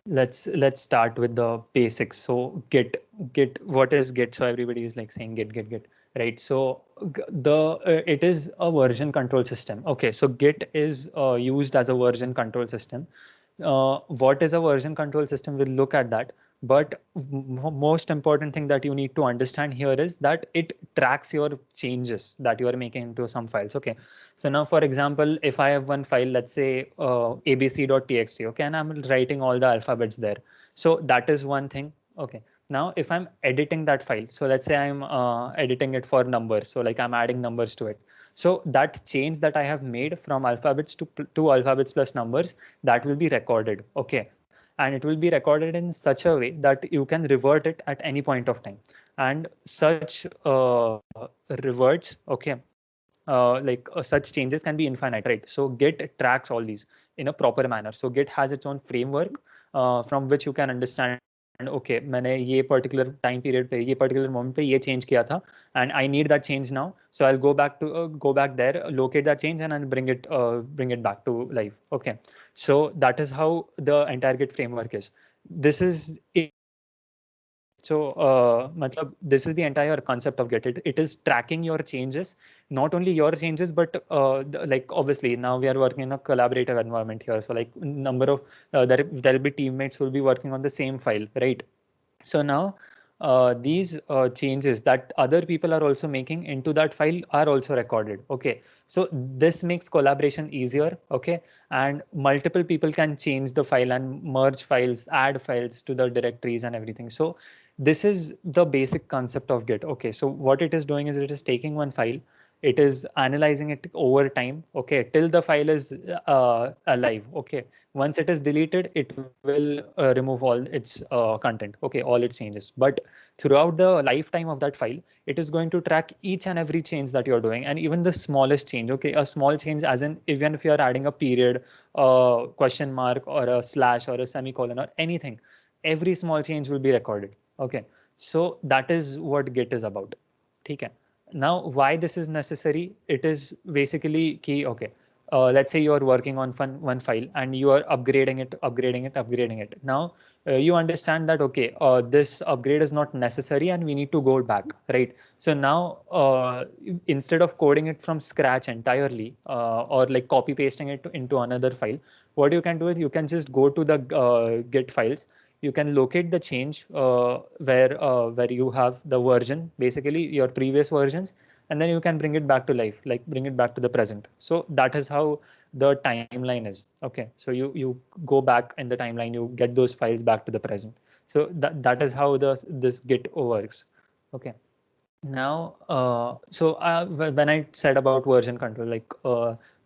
Let's start with the basics. So Git, what is Git? So everybody is like saying Git, right? So it is a version control system. Okay, so Git is used as a version control system. What is a version control system? We'll look at that. But most important thing that you need to understand here is that it tracks your changes that you are making into some files. Okay, so now, for example, if I have one file, let's say abc.txt, okay, and I'm writing all the alphabets there. So that is one thing. Okay. Now, if I'm editing that file, so let's say I'm editing it for numbers. So like I'm adding numbers to it. So that change that I have made from alphabets to alphabets plus numbers, that will be recorded. Okay. And it will be recorded in such a way that you can revert it at any point of time. And such reverts, okay, such changes can be infinite, right? So Git tracks all these in a proper manner. So Git has its own framework from which you can understand, okay, मैंने ये particular time period पे, ये particular moment पे ये change किया था, and I need that change now. So I'll go back there, locate that change, and I'll bring it back to life. Okay, so that is how the entire Git framework is. This is it. So, matlab, this is the entire concept of Git. It is tracking your changes, not only your changes, but like obviously now we are working in a collaborative environment here. So like number of there'll be teammates who will be working on the same file, right? So now these changes that other people are also making into that file are also recorded. Okay, so this makes collaboration easier. Okay, and multiple people can change the file and merge files, add files to the directories and everything. So this is the basic concept of Git. Okay, so what it is doing is it is taking one file, it is analyzing it over time, okay, till the file is alive. Okay, once it is deleted, it will remove all its content, okay, all its changes. But throughout the lifetime of that file, it is going to track each and every change that you're doing, and even the smallest change. Okay, a small change, as in even if you are adding a period, question mark, or a slash, or a semicolon, or anything, every small change will be recorded. Okay, so that is what Git is about. Okay. Now, why this is necessary? It is basically key. Okay, let's say you are working on one file and you are upgrading it. Now, you understand that, okay, this upgrade is not necessary and we need to go back, right? So now, instead of coding it from scratch entirely, or like copy pasting it into another file, what you can do is you can just go to the Git files. You can locate the change where you have the version, basically your previous versions, and then you can bring it back to life, like bring it back to the present. So that is how the timeline is. Okay, so you go back in the timeline, you get those files back to the present. So that is how this Git works. Okay. Now, when I said about version control, like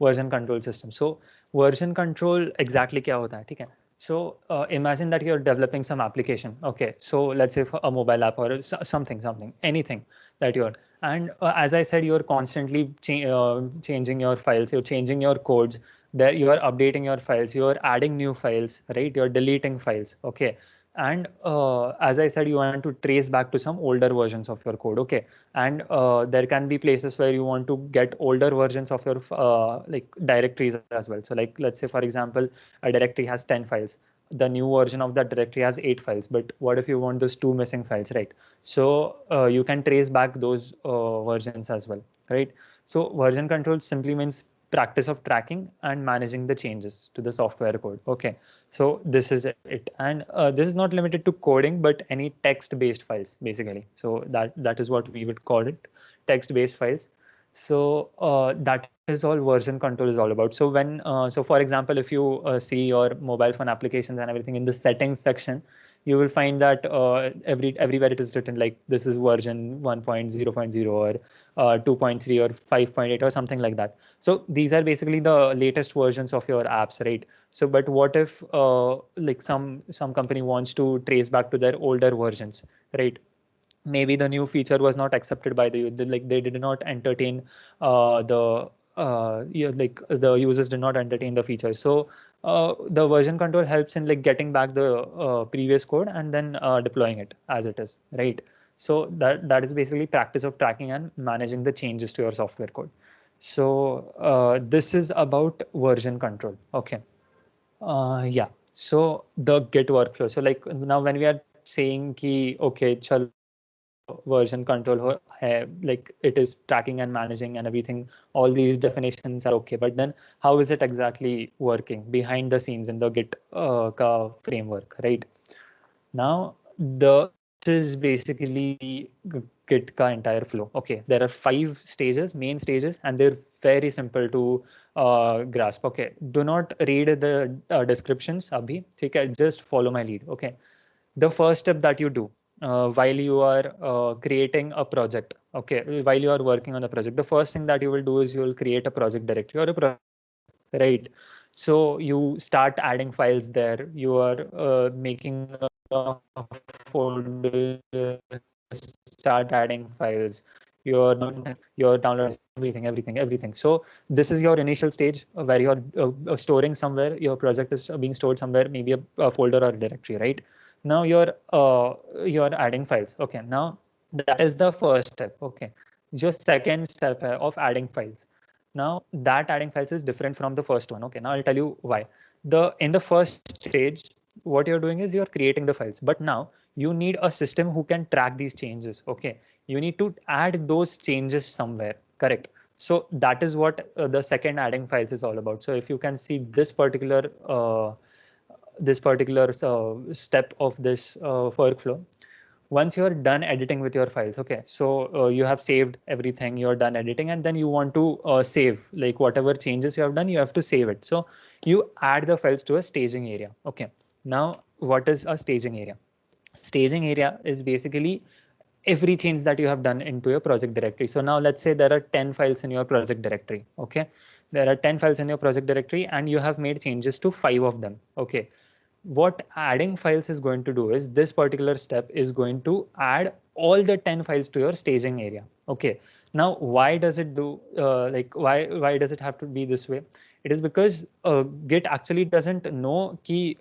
version control system, so version control exactly क्या होता है, ठीक है? So imagine that you're developing some application. Okay, so let's say for a mobile app or something, anything that you're, and as I said, you're constantly changing your files, you're changing your codes, that you are updating your files, you're adding new files, right? You're deleting files. Okay, and as I said, you want to trace back to some older versions of your code. Okay, and there can be places where you want to get older versions of your like directories as well. So like let's say, for example, a directory has 10 files, the new version of that directory has 8 files, but what if you want those 2 missing files, right? So you can trace back those versions as well, right? So version control simply means practice of tracking and managing the changes to the software code. Okay, so this is it, and this is not limited to coding, but any text-based files, basically. So that is what we would call it, text-based files. So that is all version control is all about. So so for example, if you see your mobile phone applications and everything in the settings section, you will find that everywhere it is written like this is version 1.0.0 or 2.3 or 5.8 or something like that. So these are basically the latest versions of your apps, right? So, but what if like some company wants to trace back to their older versions, right? Maybe the new feature was not accepted by like they did not entertain the yeah, like the users did not entertain the feature. So the version control helps in like getting back the previous code and then deploying it as it is, right? So that is basically practice of tracking and managing the changes to your software code. So this is about version control. Okay. Yeah. So the Git workflow. So like now when we are saying ki okay, chalo version control like it is tracking and managing and everything, all these definitions are okay, but then how is it exactly working behind the scenes in the Git ka framework, right? Now this is basically Git ka entire flow. Okay, there are 5 stages, main stages, and they're very simple to grasp. Okay, do not read the descriptions abhi, okay, just follow my lead. Okay, the first step that you do while you are creating a project, okay, while you are working on the project, the first thing that you will do is you will create a project directory or a project, right? So you start adding files there, you are making a folder, start adding files, you're downloading everything. So this is your initial stage where you're storing somewhere, your project is being stored somewhere, maybe a folder or a directory, right? Now you're adding files. Okay, now that is the first step. Okay, your second step of adding files. Now that adding files is different from the first one. Okay, now I'll tell you why. In the first stage, what you're doing is you're creating the files, but now you need a system who can track these changes. Okay, you need to add those changes somewhere, correct? So that is what the second adding files is all about. So if you can see this particular step of this workflow, once you're done editing with your files, okay, so you have saved everything, you're done editing, and then you want to save, like whatever changes you have done, you have to save it. So you add the files to a staging area. Okay, now what is a staging area? Staging area is basically every change that you have done into your project directory. So now let's say there are 10 files in your project directory. Okay, there are 10 files in your project directory and you have made changes to 5 of them. Okay, what adding files is going to do is this particular step is going to add all the 10 files to your staging area. Okay, now why does it do like why does it have to be this way? It is because Git actually doesn't know key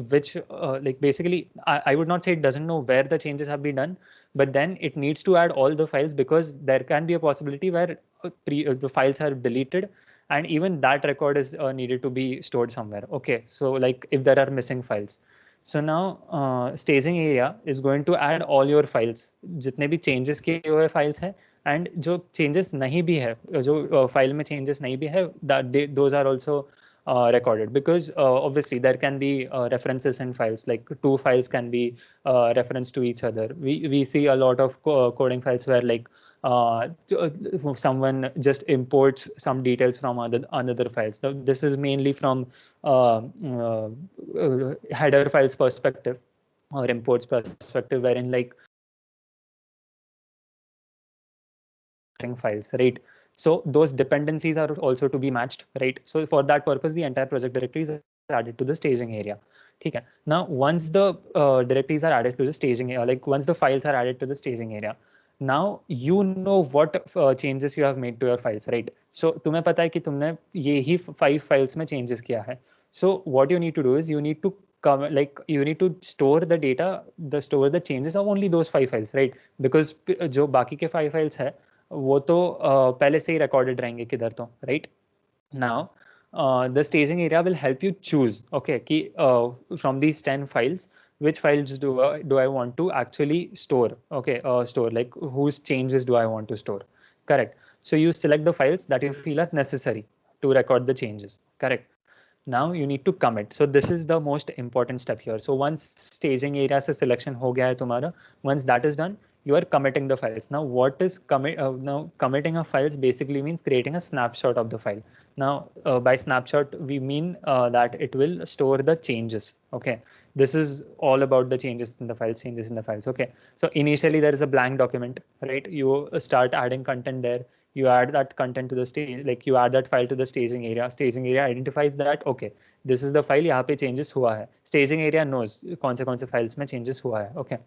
which like basically I would not say it doesn't know where the changes have been done, but then it needs to add all the files because there can be a possibility where the files are deleted and even that record is needed to be stored somewhere. Okay, so like if there are missing files, so now staging area is going to add all your files, जितने भी changes किए हुए files हैं, and जो changes नहीं भी है, जो file में changes नहीं भी है, that those are also recorded, because obviously there can be references in files, like two files can be referenced to each other. We see a lot of coding files where like someone just imports some details from another files. So this is mainly from header files perspective or imports perspective, wherein like files, right? So those dependencies are also to be matched, right? So for that purpose, the entire project directory is added to the staging area. Okay. Now, once the directories are added to the staging area, like once the files are added to the staging area, now you know what changes you have made to your files, right? So तुम्हें पता है कि तुमने ये ही 5 files में changes किया है. So what you need to do is you need to come, like you need to store the data, store the changes of only those 5 files, right? Because जो बाकी के 5 files है वो तो पहले से ही recorded रहेंगे किधर तो, right? Now, the staging area will help you choose, okay, from these 10 files, which files do I want to actually store? Okay, store, like whose changes do I want to store? Correct. So you select the files that you feel are necessary to record the changes. Correct. Now you need to commit. So this is the most important step here. So once staging area se selection ho gaya hai tumhara, once that is done, you are committing the files. Now what is now committing a files basically means creating a snapshot of the file. Now by snapshot we mean that it will store the changes. Okay, this is all about the changes in the files, Okay, so initially there is a blank document, right? You start adding content there, you add that content to the stage, like you add that file to the staging area. Staging area identifies that okay, this is the file, यहाँ पे changes हुआ है. Staging area knows कौन से files में changes हुआ है. Okay,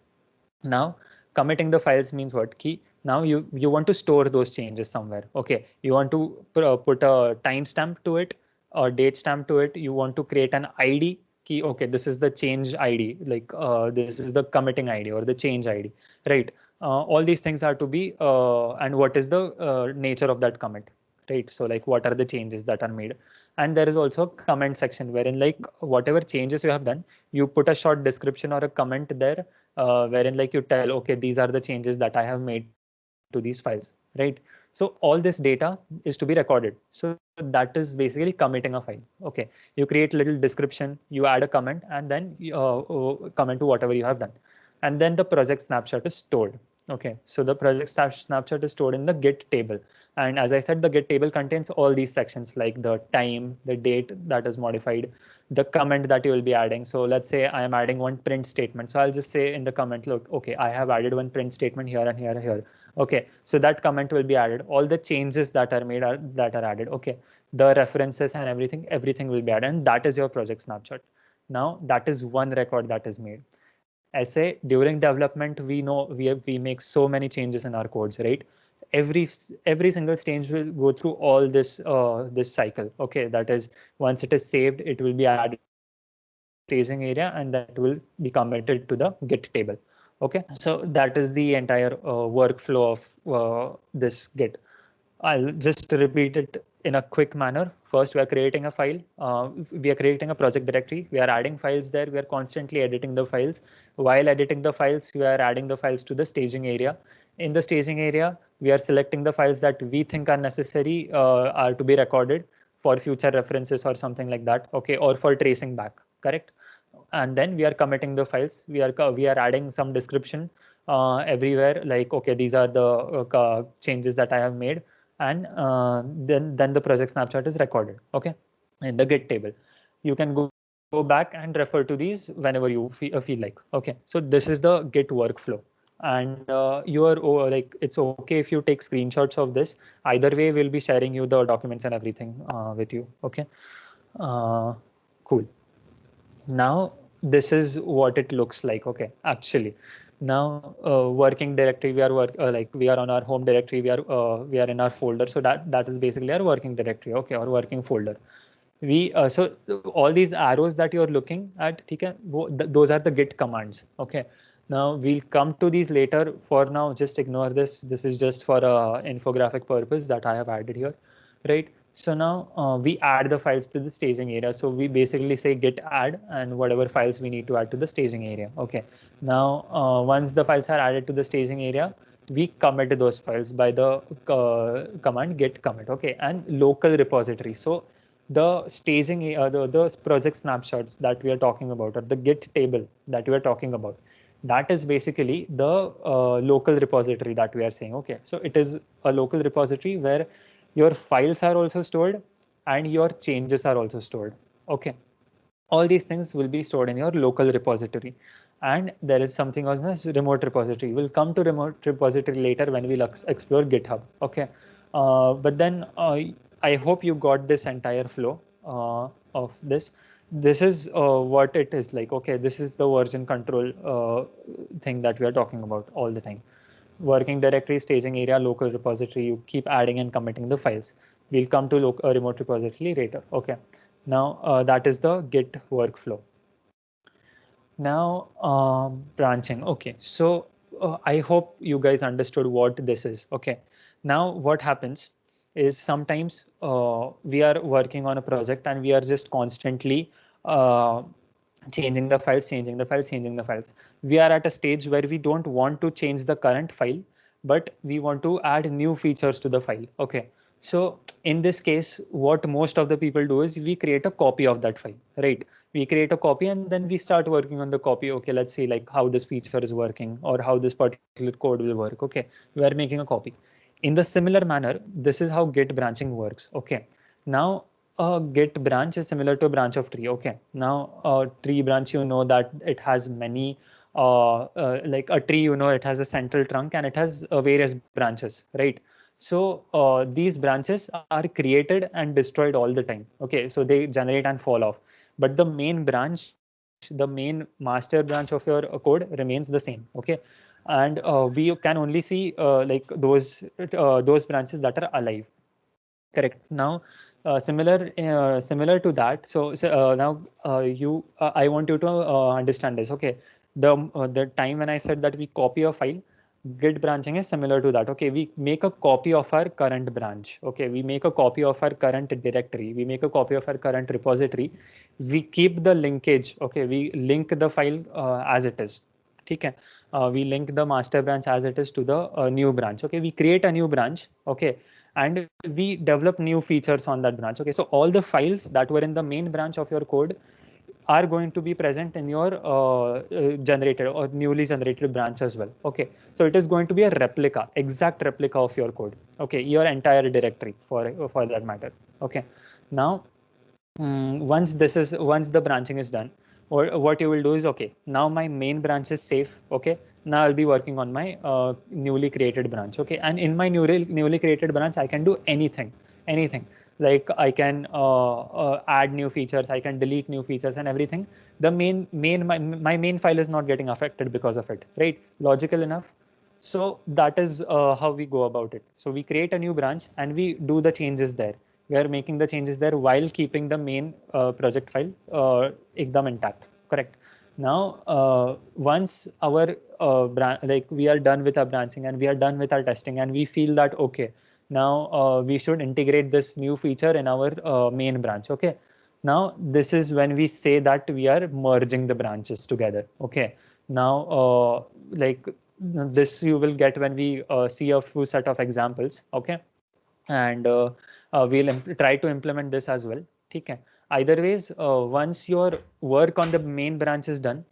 now committing the files means what? Key. Now you want to store those changes somewhere. Okay, you want to put a timestamp to it, or date stamp to it. You want to create an ID key. Okay, this is the change ID, like this is the committing ID or the change ID, right? All these things are to be and what is the nature of that commit? right? So like what are the changes that are made? And there is also a comment section wherein like whatever changes you have done, you put a short description or a comment there, wherein like you tell, okay, these are the changes that I have made to these files, right? So all this data is to be recorded. So that is basically committing a file. Okay, you create little description, you add a comment, and then comment to whatever you have done, and then the project snapshot is stored. Okay, so the project snapshot is stored in the Git table. And as I said, the Git table contains all these sections like the time, the date that is modified, the comment that you will be adding. So let's say I am adding one print statement. So I'll just say in the comment, look, okay, I have added one print statement here and here and here. Okay, so that comment will be added. All the changes that are made are added. Okay, the references and everything will be added. And that is your project snapshot. Now that is one record that is made. Essay during development, we know we make so many changes in our codes, right? Every single stage will go through all this cycle. Okay, that is, once it is saved, it will be added to the staging area, and then it will be committed to the Git table. Okay, so that is the entire workflow of this Git. I'll just repeat it in a quick manner. First, we are creating a file. We are creating a project directory. We are adding files there. We are constantly editing the files. While editing the files, we are adding the files to the staging area. In the staging area, we are selecting the files that we think are necessary, are to be recorded for future references or something like that. Okay, or for tracing back. Correct. And then we are committing the files. We are adding some description everywhere, like, okay, these are the changes that I have made, and then the project snapshot is recorded, okay, in the Git table. You can go back and refer to these whenever you feel like. Okay, so this is the Git workflow. And you are like, it's okay if you take screenshots of this. Either way, we'll be sharing you the documents and everything with you. Okay, cool. Now this is what it looks like. Okay, actually, now working directory, we are like we are on our home directory, we are in our folder. So that is basically our working directory. Okay, or working folder. We so all these arrows that you're looking at, okay, those are the Git commands. Okay, now we'll come to these later. For now, just ignore this. This is just for infographic purpose that I have added here, right? So now we add the files to the staging area. So we basically say git add and whatever files we need to add to the staging area. Okay, now once the files are added to the staging area, we commit those files by the command git commit. Okay, and local repository. So the staging, the project snapshots that we are talking about, or the Git table that we are talking about, that is basically the local repository that we are saying. Okay, so it is a local repository where your files are also stored and your changes are also stored. Okay, all these things will be stored in your local repository. And there is something else as remote repository. We'll come to remote repository later when we'll explore GitHub. Okay, but then I hope you got this entire flow of this. This is what it is like. Okay, this is the version control thing that we are talking about all the time. Working directory, staging area, local repository. You keep adding and committing the files. We'll come to remote repository later. Okay, now that is the Git workflow. Now branching. Okay, so I hope you guys understood what this is. Okay, now what happens is sometimes we are working on a project and we are just constantly changing the files, changing the files, changing the files. We are at a stage where we don't want to change the current file, but we want to add new features to the file. Okay, so in this case, what most of the people do is we create a copy of that file, right? We create a copy and then we start working on the copy. Okay, let's see like how this feature is working or how this particular code will work. Okay, we are making a copy. In the similar manner, this is how Git branching works. Okay, now a Git branch is similar to a branch of tree. Okay, now a tree branch, you know that it has many like a tree, you know, it has a central trunk and it has various branches, right? So these branches are created and destroyed all the time. Okay, so they generate and fall off, but the main branch, the main master branch of your code remains the same. Okay, and we can only see like those branches that are alive. Correct. Now, similar to that. So now I want you to understand this. Okay, the time when I said that we copy a file, Git branching is similar to that. Okay, we make a copy of our current branch. Okay, we make a copy of our current directory. We make a copy of our current repository. We keep the linkage. Okay, we link the file as it is. Okay, we link the master branch as it is to the new branch. Okay, we create a new branch. Okay, and we develop new features on that branch. Okay, so all the files that were in the main branch of your code are going to be present in your generated or newly generated branch as well. Okay, so it is going to be a replica, exact replica of your code. Okay, your entire directory for that matter. Okay, now once the branching is done, or what you will do is, okay, now my main branch is safe. Okay, now I'll be working on my newly created branch. Okay, and in my newly created branch, I can do anything. Like I can add new features, I can delete new features and everything. The my main file is not getting affected because of it, right? Logical enough. So that is how we go about it. So we create a new branch and we do the changes there. We are making the changes there while keeping the main project file ekdam intact. Correct. Now, once our like we are done with our branching and we are done with our testing and we feel that okay, now we should integrate this new feature in our main branch. Okay. Now this is when we say that we are merging the branches together. Okay. Now, like this you will get when we see a few set of examples. Okay, and we'll try to implement this as well. Okay. Either ways, once your work on the main branch is done,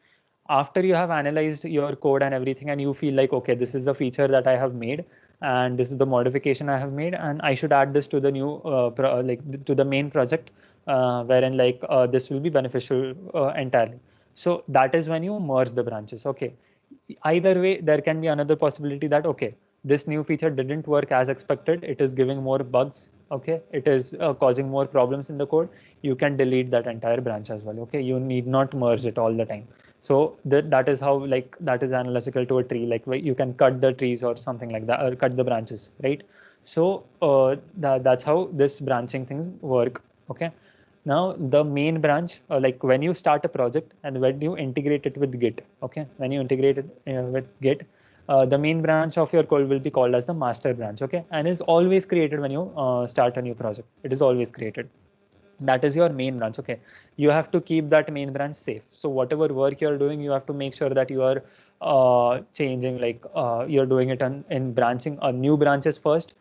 after you have analyzed your code and everything, and you feel like, okay, this is the feature that I have made, and this is the modification I have made, and I should add this to the new to the main project, wherein like this will be beneficial entirely. So that is when you merge the branches. Okay. Either way, there can be another possibility that okay, this new feature didn't work as expected, it is giving more bugs. Okay, it is causing more problems in the code. You can delete that entire branch as well. Okay, you need not merge it all the time. So that is how, like, that is analytical to a tree. Like you can cut the trees or something like that, or cut the branches, right? So that's how this branching things work. Okay. Now the main branch, like when you start a project and when you integrate it with Git, okay, when you integrate it with Git, the main branch of your code will be called as the master branch. Okay, and is always created when you start a new project. It is always created. That is your main branch. Okay, you have to keep that main branch safe. So whatever work you're doing, you have to make sure that you are changing, like you're doing it in branching new branches first,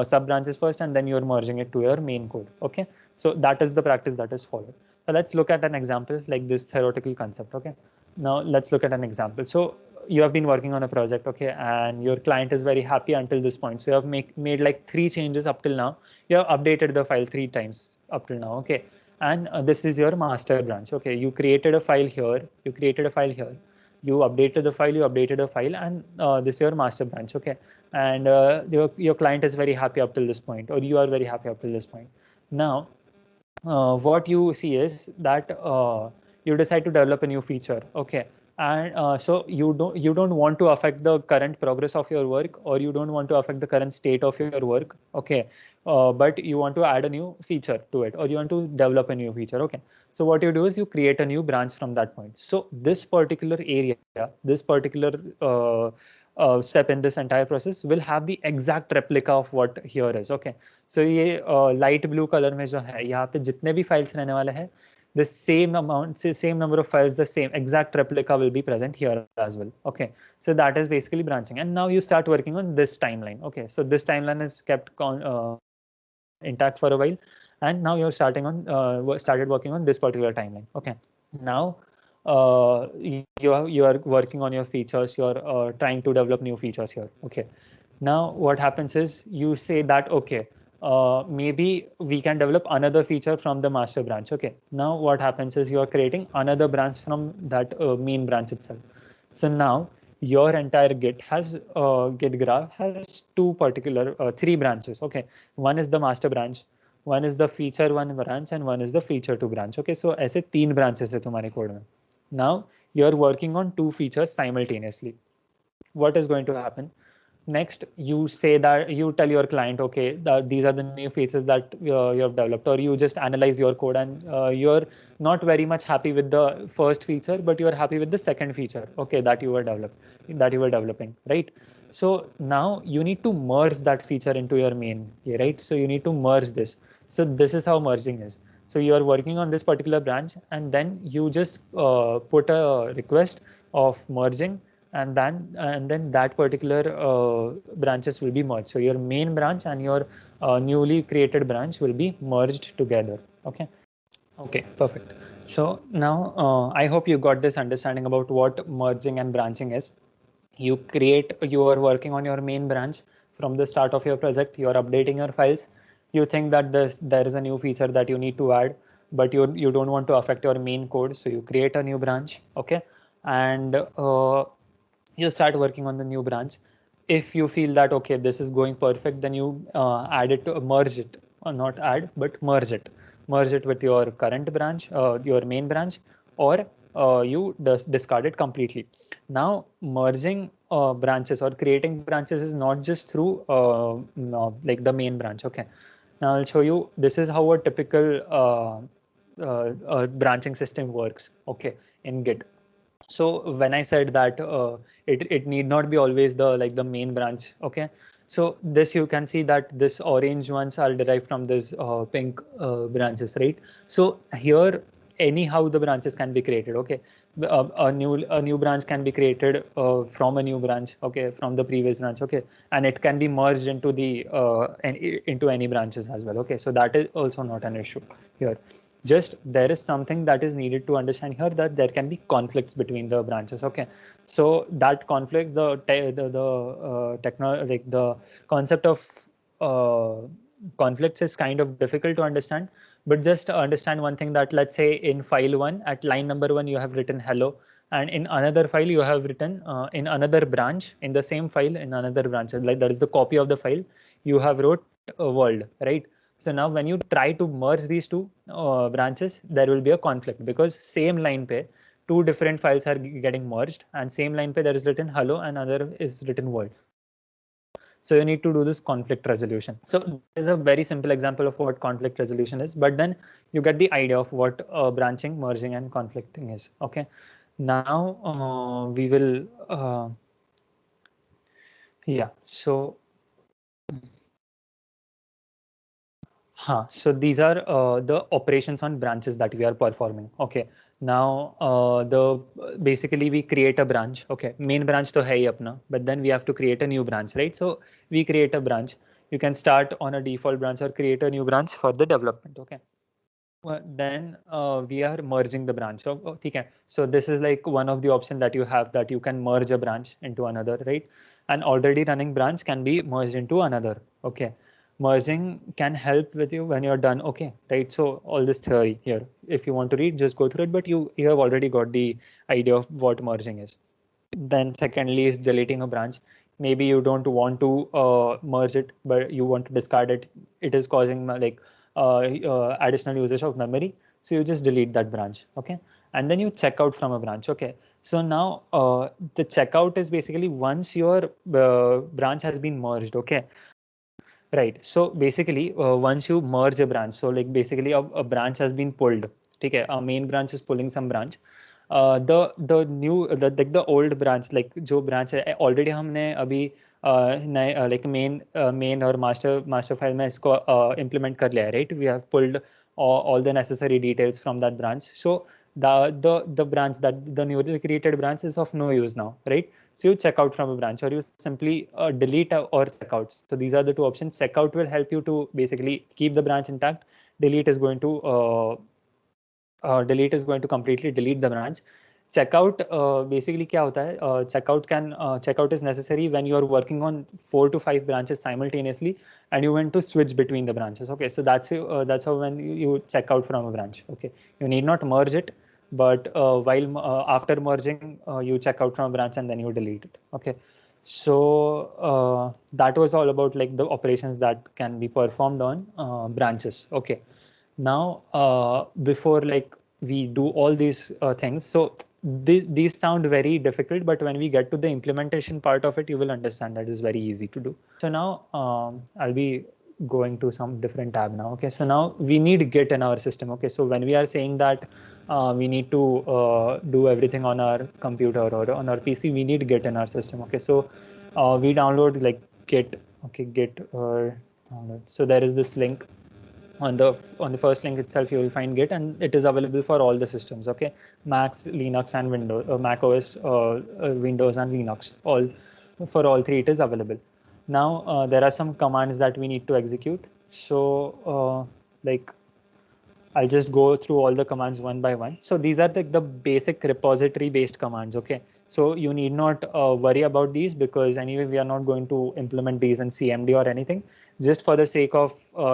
sub branches first, and then you're merging it to your main code. Okay, so that is the practice that is followed. So let's look at an example like this theoretical concept. Okay, now let's look at an example. So you have been working on a project, okay, and your client is very happy until this point. So you have made like 3 changes up till now. You have updated the file 3 times up till now. Okay, and this is your master branch. Okay, you created a file here, you created a file here, you updated the file, you updated a file, and this is your master branch. Okay, and your client is very happy up till this point, or you are very happy up till this point. Now what you see is that you decide to develop a new feature. Okay, and so you don't want to affect the current progress of your work, or you don't want to affect the current state of your work. Okay, but you want to add a new feature to it, or you want to develop a new feature. Okay, so what you do is you create a new branch from that point. So this particular area, this particular step in this entire process will have the exact replica of what here is. Okay, so ये light blue colour में जो है, यहाँ पे जितने भी files रहने वाले हैं, the same amount, same number of files, the same exact replica will be present here as well. Okay, so that is basically branching. And now you start working on this timeline. Okay, so this timeline is kept intact for a while, and now you're started working on this particular timeline. Okay, now you are working on your features. You're trying to develop new features here. Okay, now what happens is you say that okay, maybe we can develop another feature from the master branch. Okay, now what happens is you are creating another branch from that main branch itself. So now your entire Git graph has three branches. Okay, one is the master branch, one is the feature one branch, and one is the feature two branch. Okay, so ऐसे 3 branches है तुम्हारे code में. Now you're working on 2 features simultaneously. What is going to happen? Next, you say that you tell your client, okay, that these are the new features that you have developed, or you just analyze your code and you're not very much happy with the first feature, but you're happy with the second feature, okay, that you were developing, right? So now you need to merge that feature into your main, right? So you need to merge this. So this is how merging is. So you are working on this particular branch, and then you just put a request of merging, and then that particular branches will be merged. So your main branch and your newly created branch will be merged together. Okay. Okay, perfect. So now I hope you got this understanding about what merging and branching is. You are working on your main branch from the start of your project, you are updating your files, you think that there is a new feature that you need to add, but you don't want to affect your main code, so you create a new branch. Okay. And you start working on the new branch. If you feel that okay, this is going perfect, then you add it to merge it, or not add but merge it with your current branch, your main branch, or you discard it completely. Now merging branches or creating branches is not just through no, like the main branch. Okay. Now I'll show you, this is how a typical branching system works, okay, in Git. So when I said that it need not be always the like the main branch. Okay. So this, you can see that this orange ones are derived from this pink branches, right? So here anyhow the branches can be created. Okay. A new branch can be created from a new branch, okay, from the previous branch. Okay. And it can be merged into the into any branches as well. Okay. So that is also not an issue here. Just there is something that is needed to understand here, that there can be conflicts between the branches. Okay. So that conflicts, like the concept of uh, conflicts is kind of difficult to understand. But just understand one thing, that let's say in file 1 at line number 1 you have written hello, and in another file you have written in another branch, in the same file in another branch, like that is the copy of the file, you have wrote world, right? So now when you try to merge these two branches, there will be a conflict, because same line pe two different files are getting merged, and same line pe there is written hello and other is written world. So you need to do this conflict resolution. So this is a very simple example of what conflict resolution is, but then you get the idea of what branching, merging, and conflicting is. Okay. Now we will yeah. So so these are the operations on branches that we are performing. Okay. Now the basically we create a branch. Okay. Main branch to hai hi apna, but then we have to create a new branch, right? So we create a branch. You can start on a default branch or create a new branch for the development. Okay. Then we are merging the branch. So okay. So this is like one of the options that you have, that you can merge a branch into another, right? An already running branch can be merged into another. Okay. Merging can help with you when you're done. Okay, right? So all this theory here, if you want to read, just go through it, but you have already got the idea of what merging is. Then secondly is deleting a branch. Maybe you don't want to merge it, but you want to discard it. It is causing like additional usage of memory. So you just delete that branch. Okay. And then you check out from a branch. Okay. So now the checkout is basically once your branch has been merged. Okay. Right. So basically, once you merge a branch, so like basically a branch has been pulled. Okay, a main branch is pulling some branch. The new the old branch, like जो branch है already हमने अभी नए like main और master file में इसको implement कर लिया है, right? We have pulled all the necessary details from that branch. So the branch, that the newly created branch is of no use now, right? So you check out from a branch, or you simply delete or check out. So these are the two options. Checkout will help you to basically keep the branch intact. Delete is going to completely delete the branch. Checkout basically क्या होता है? Checkout is necessary when you are working on 4 to 5 branches simultaneously, and you want to switch between the branches. Okay, so that's how when you check out from a branch. Okay, you need not merge it, but while after merging, you check out from a branch and then you delete it. Okay. So that was all about like the operations that can be performed on branches. Okay. Now before like we do all these things, so these sound very difficult, but when we get to the implementation part of it, you will understand that is very easy to do. So now I'll be going to some different tab now. Okay, so now we need Git in our system. Okay, so when we are saying that we need to do everything on our computer or on our PC, we need Git in our system. Okay, so we download like git, okay, git or download. So there is this link on the first link itself. You will find git, and it is available for all the systems, okay, Macs, Linux, and Windows, Mac OS, Windows and Linux, all for all three it is available. Now there are some commands that we need to execute. So like I'll just go through all the commands one by one. So these are the basic repository based commands. Okay. So you need not worry about these, because anyway, we are not going to implement these in CMD or anything. Just for the sake of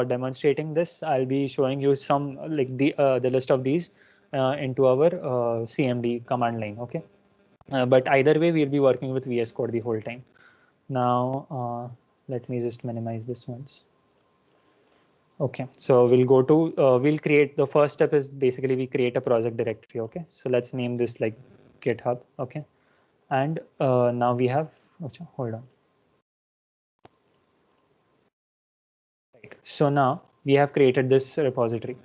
demonstrating this, I'll be showing you some like the list of these into our CMD command line. Okay. But either way, we'll be working with VS Code the whole time. Now, let me just minimize this once. Okay, so we'll go to, we'll create, the first step is basically we create a project directory. Okay, so let's name this like GitHub. Okay, and now we have, hold on. Right. So now we have created this repository.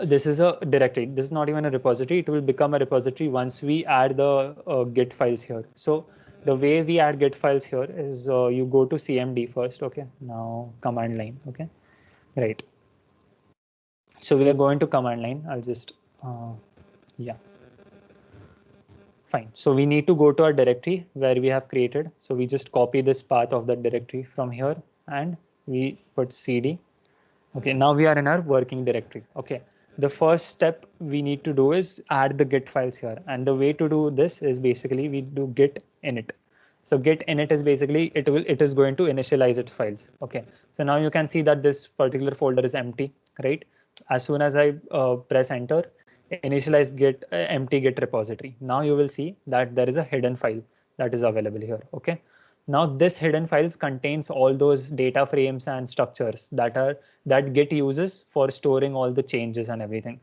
This is a directory. This is not even a repository. It will become a repository once we add the Git files here. So the way we add Git files here is you go to CMD first. Okay, now command line. Okay, right. So we are going to command line. I'll just, yeah, fine. So we need to go to our directory where we have created. So we just copy this path of that directory from here and we put CD. Okay, now we are in our working directory. Okay, the first step we need to do is add the Git files here. And the way to do this is basically we do git init. So git init is basically it is going to initialize its files. Okay, so now you can see that this particular folder is empty, right? As soon as I press enter, initialize git empty git repository. Now you will see that there is a hidden file that is available here. Okay, now this hidden files contains all those data frames and structures that Git uses for storing all the changes and everything.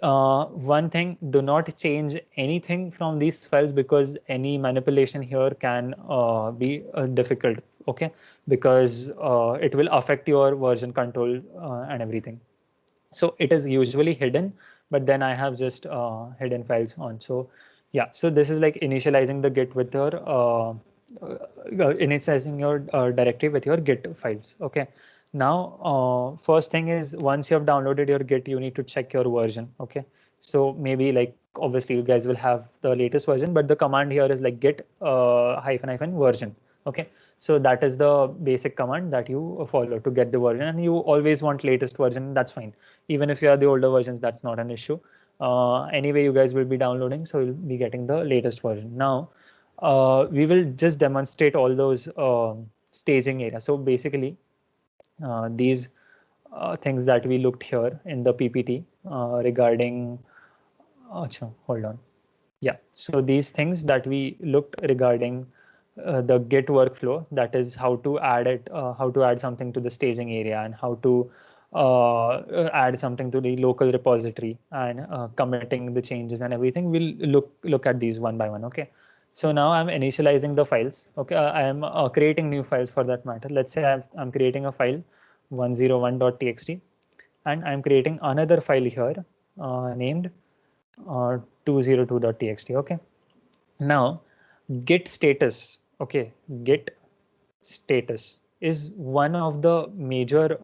One thing, do not change anything from these files, because any manipulation here can be difficult. Okay, because it will affect your version control and everything. So it is usually hidden, but then I have just hidden files on. So yeah, so this is like initializing the Git with your initializing your directory with your Git files. Okay, now first thing is, once you have downloaded your Git, you need to check your version. Okay, so maybe like obviously you guys will have the latest version, but the command here is like git hyphen hyphen version. Okay, so that is the basic command that you follow to get the version, and you always want latest version. That's fine. Even if you are the older versions, that's not an issue. Anyway, you guys will be downloading, so you'll be getting the latest version. Now, we will just demonstrate all those staging areas. So basically, these things that we looked here in the PPT regarding, hold on. Yeah, so these things that we looked regarding the Git workflow, that is how to add it, how to add something to the staging area, and how to add something to the local repository, and committing the changes and everything. We'll look at these one by one. Okay, so now I'm initializing the files. Okay, I am creating new files for that matter. Let's say I'm creating a file 101.txt, and I'm creating another file here named 202.txt. Okay, now git status. Okay, git status is one of the major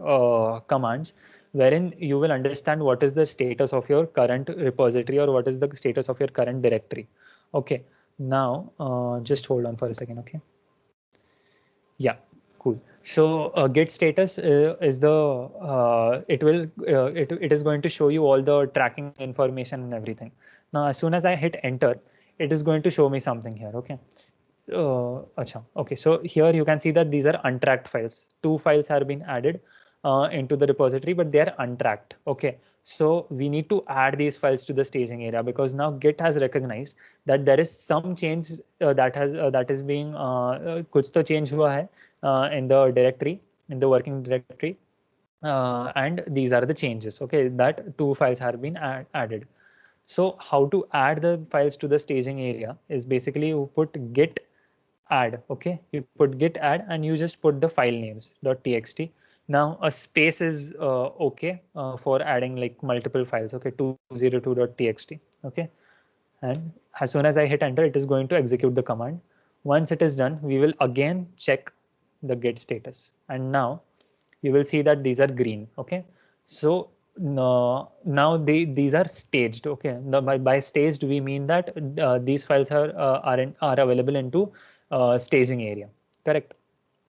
commands wherein you will understand what is the status of your current repository, or what is the status of your current directory. Okay, now just hold on for a second. Okay, yeah, cool. So git status is the it is going to show you all the tracking information and everything. Now, as soon as I hit enter, it is going to show me something here. Okay. Okay, so here you can see that these are untracked files. Two files are being added into the repository, but they are untracked. Okay, so we need to add these files to the staging area, because now Git has recognized that there is some change that is being कुछ तो change हुआ है in the directory, in the working directory, and these are the changes. Okay, that two files have been added. So how to add the files to the staging area is basically you put git add. Okay, you put git add and you just put the file names .txt. Now a space is okay for adding like multiple files. Okay, 202.txt. Okay, and as soon as I hit enter, it is going to execute the command. Once it is done, we will again check the get status, and now you will see that these are green. Okay, so now these are staged. Okay, by staged we mean that these files are available into staging area. Correct.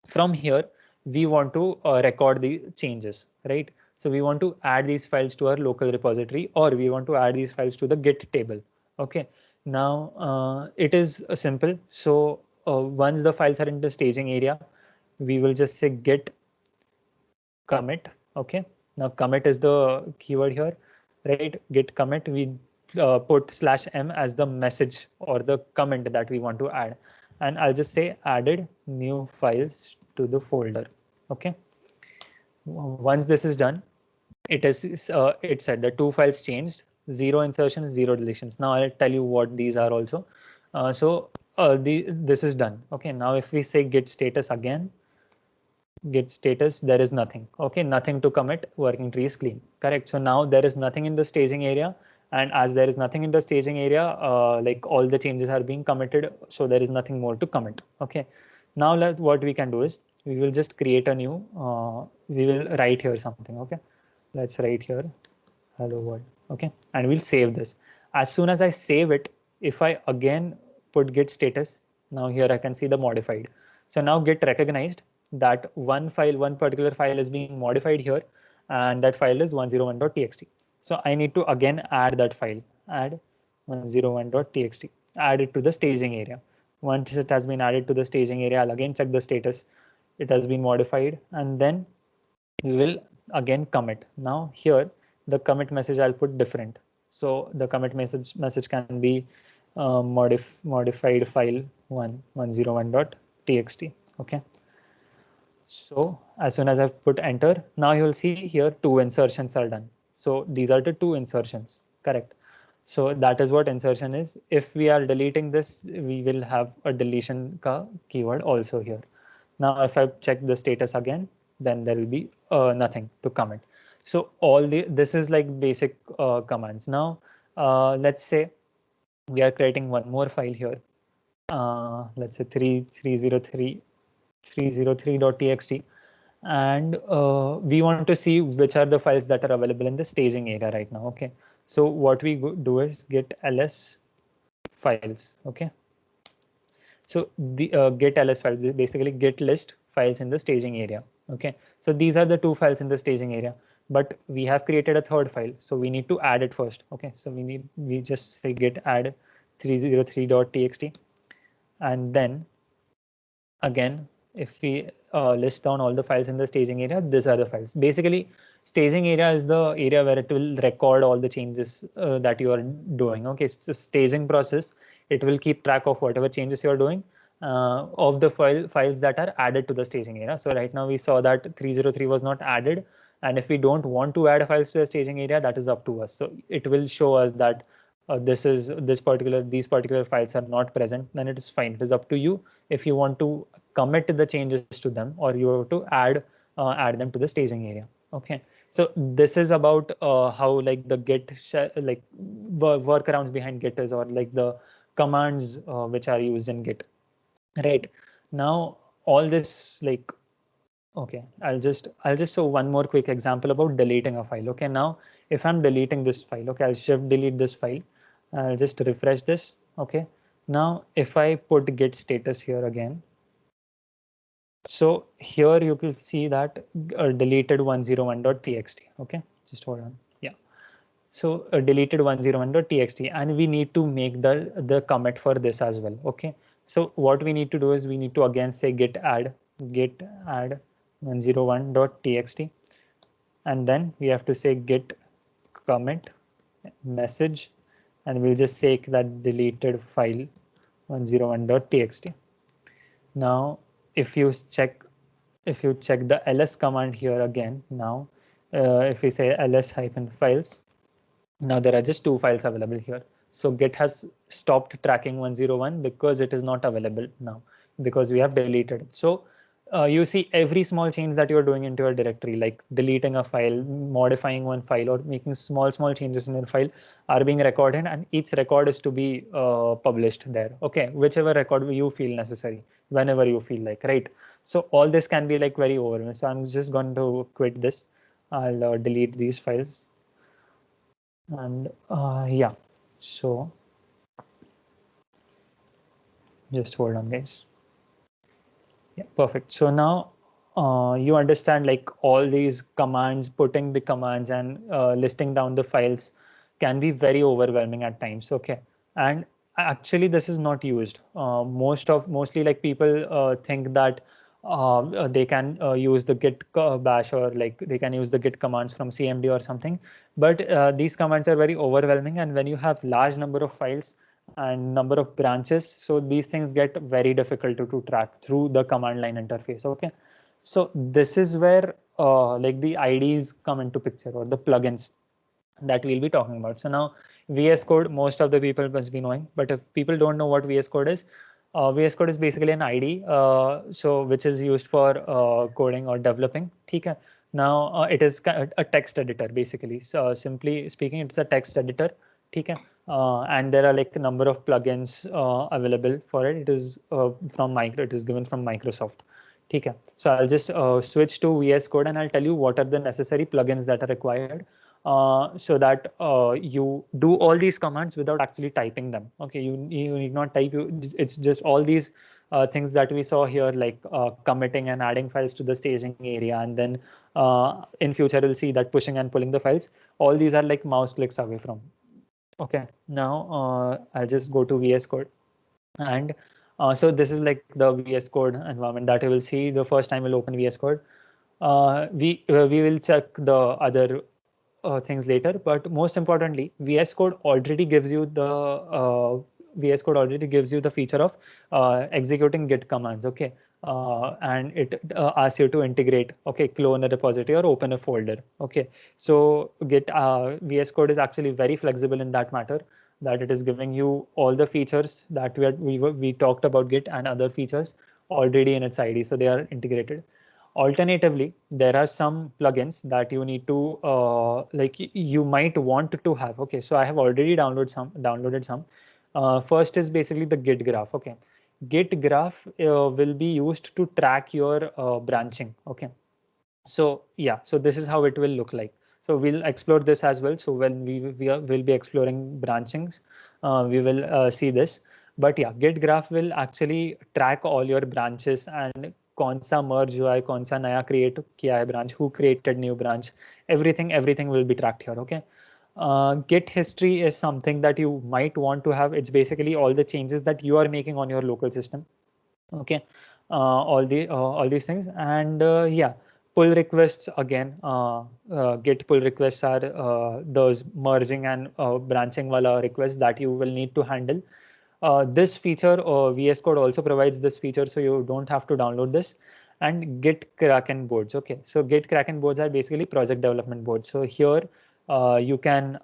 From here we want to record the changes, right? So we want to add these files to our local repository, or we want to add these files to the git table. Okay, now it is simple. So once the files are in the staging area, we will just say git commit. Okay, now commit is the keyword here, right? Git commit, we put /m as the message or the comment that we want to add, and I'll just say added new files to the folder. Okay, once this is done, it said the two files changed, zero insertions, zero deletions. Now I'll tell you what these are also. This is done. Okay, now if we say git status again, git status, there is nothing. Okay, nothing to commit, working tree is clean. Correct. So now there is nothing in the staging area, and as there is nothing in the staging area, like all the changes are being committed, so there is nothing more to commit. Okay, now what we can do is we will just create a new we will write here something. Okay, let's write here hello world. Okay, and we'll save this. As soon as I save it, if I again put git status, now here I can see the modified. So now git recognized that one particular file is being modified here, and that file is 101.txt. So I need to again add that file, add 101.txt, add it to the staging area. Once it has been added to the staging area, I'll again check the status. It has been modified, and then we will again commit. Now here the commit message I'll put different. So the commit message can be modified file 101.txt. Okay. So as soon as I've put enter, now you'll see here two insertions are done. So these are the two insertions, correct? So that is what insertion is. If we are deleting this, we will have a deletion keyword also here. Now if I check the status again, then there will be nothing to comment. So this is like basic commands. Now let's say we are creating one more file here. Let's say 303.txt, and we want to see which are the files that are available in the staging area right now. Okay, so what we do is get ls files. Okay, so the get ls files is basically get list files in the staging area. Okay, so these are the two files in the staging area, but we have created a third file, so we need to add it first. Okay, so we just say get add 303.txt, and then again, if we list down all the files in the staging area, these are the files. Basically, staging area is the area where it will record all the changes that you are doing. Okay, it's a staging process. It will keep track of whatever changes you are doing of the files that are added to the staging area. So right now we saw that 303 was not added. And if we don't want to add files to the staging area, that is up to us. So it will show us that these particular files are not present, then it is fine. It is up to you if you want to commit the changes to them, or you have to add them to the staging area. Okay, so this is about how like the git like workarounds behind git is, or like the commands which are used in git. Right now, all this like okay, I'll just show one more quick example about deleting a file. Okay, now if I'm deleting this file, okay, I'll shift delete this file. I'll just refresh this. Okay, now if I put git status here again, so here you will see that deleted 101.txt. Okay, just hold on. Yeah. So deleted 101.txt, and we need to make the commit for this as well. Okay, so what we need to do is we need to again say git add 101.txt, and then we have to say git commit message, and we'll just say that deleted file 101.txt. Now if you check the ls command here again, now if we say ls hyphen files, now there are just two files available here. So git has stopped tracking 101 because it is not available now, because we have deleted it. So you see every small change that you're doing into your directory, like deleting a file, modifying one file, or making small changes in your file are being recorded, and each record is to be published there. Okay, whichever record you feel necessary, whenever you feel like, right? So all this can be like very overwhelming. So I'm just going to quit this. I'll delete these files. And yeah, so just hold on, guys. Yeah, perfect. So now you understand like all these commands, putting the commands and listing down the files can be very overwhelming at times. Okay, and actually this is not used. Mostly like people think that they can use the git bash, or like they can use the git commands from CMD or something. But these commands are very overwhelming, and when you have large number of files and number of branches, so these things get very difficult to track through the command line interface. Okay, so this is where like the IDs come into picture, or the plugins that we'll be talking about. So now VS Code, most of the people must be knowing, but if people don't know what VS Code is, VS Code is basically an ID, so which is used for coding or developing. Okay. Now it is a text editor basically. So simply speaking, it's a text editor. Okay. And there are like a number of plugins available for it. It is It is given from Microsoft. Okay. So I'll just switch to VS Code, and I'll tell you what are the necessary plugins that are required, so that you do all these commands without actually typing them. Okay, you need not type. It's just all these things that we saw here, like committing and adding files to the staging area, and then in future we'll see that pushing and pulling the files. All these are like mouse clicks away from. Okay, now I'll just go to VS Code, and so this is like the VS Code environment that you will see the first time we'll open VS Code. We will check the other things later, but most importantly, VS Code already gives you the feature of executing Git commands. Okay, and it asks you to integrate, okay, clone a repository or open a folder. Okay, so VS Code is actually very flexible in that matter, that it is giving you all the features that we talked about Git and other features already in its ID, so they are integrated. Alternatively, there are some plugins that you need to like you might want to have. Okay, so I have already downloaded some. First is basically the Git graph. Okay, Git graph will be used to track your branching. Okay, so yeah, so this is how it will look like. So we'll explore this as well. So when will be exploring branchings, we will see this. But yeah, Git graph will actually track all your branches, and कौन सा merge हुआ है, कौन सा नया create किया है branch, who created new branch, everything will be tracked here. Okay. Git history is something that you might want to have. It's basically all the changes that you are making on your local system. Okay, all these things. And yeah, pull requests again. Git pull requests are those merging and branching wala requests that you will need to handle. This feature, VS Code also provides this feature, so you don't have to download this. And Git Kraken boards. Okay, so Git Kraken boards are basically project development boards. So here you can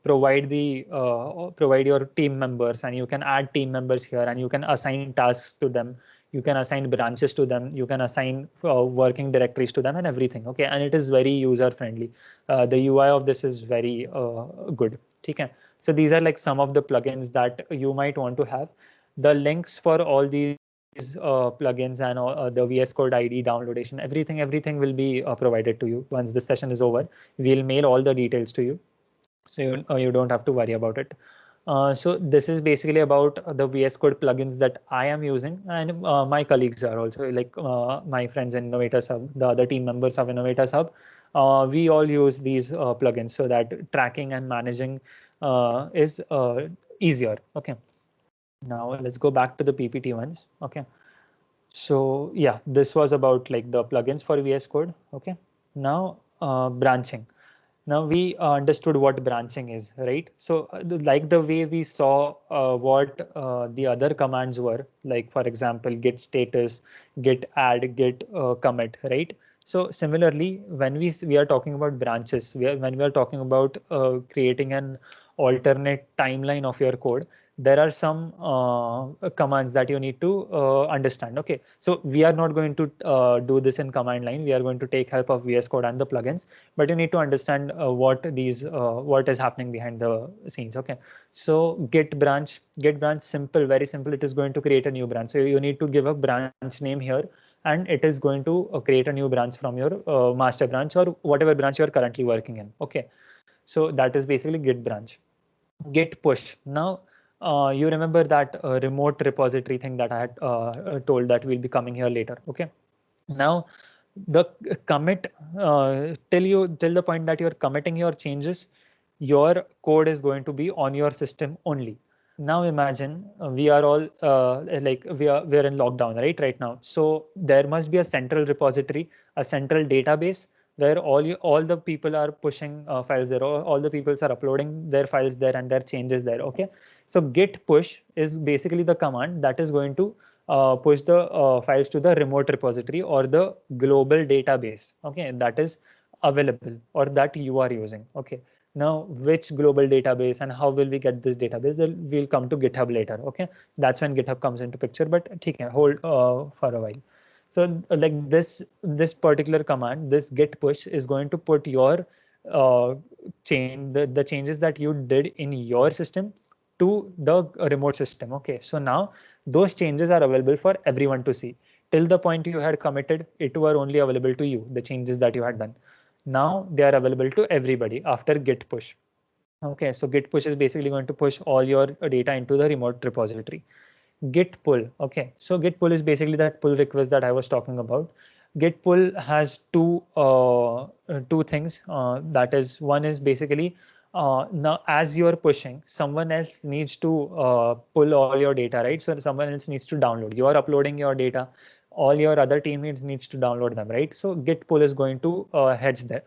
provide your team members, and you can add team members here, and you can assign tasks to them. You can assign branches to them. You can assign working directories to them, and everything. Okay, and it is very user friendly. The UI of this is very good. Okay. So these are like some of the plugins that you might want to have. The links for all these plugins and the VS Code ID downloadation, everything will be provided to you once the session is over. We'll mail all the details to you, so you don't have to worry about it. So this is basically about the VS Code plugins that I am using, and my colleagues are also, like my friends in Innovators Hub, the other team members of Innovators Hub. We all use these plugins so that tracking and managing is easier. Okay. Now let's go back to the PPT ones. Okay. So yeah, this was about like the plugins for VS Code. Okay. Now branching. Now we understood what branching is, right? So like the way we saw what the other commands were, like for example, git status, git add, git commit, right? So similarly, when we are talking about branches, when we are talking about creating an alternate timeline of your code, there are some commands that you need to understand. Okay, so we are not going to do this in command line. We are going to take help of VS Code and the plugins, but you need to understand what is happening behind the scenes. Okay, so get branch simple, very simple. It is going to create a new branch. So you need to give a branch name here, and it is going to create a new branch from your master branch or whatever branch you are currently working in. Okay, so that is basically git branch. Git push. Now, you remember that remote repository thing that I had told that will be coming here later. Okay. Now, the commit till the point that you're committing your changes, your code is going to be on your system only. Now imagine we are all like we are in lockdown right now. So there must be a central repository, a central database where all the people are pushing files there, all the people are uploading their files there and their changes there. Okay, so git push is basically the command that is going to push the files to the remote repository or the global database. Okay, that is available or that you are using. Okay, now which global database and how will we get this database? Then we'll come to GitHub later. Okay, that's when GitHub comes into picture. But okay, hold for a while. So like this particular command, this git push is going to put your the changes that you did in your system to the remote system. Okay, so now those changes are available for everyone to see. Till the point you had committed, it were only available to you, the changes that you had done. Now they are available to everybody after git push. Okay, so git push is basically going to push all your data into the remote repository. Git pull. Okay, so git pull is basically that pull request that I was talking about. Git pull has two things. That is, one is basically now as you're pushing, someone else needs to pull all your data, right? So someone else needs to download. You are uploading your data. All your other teammates needs to download them, right? So git pull is going to hedge that,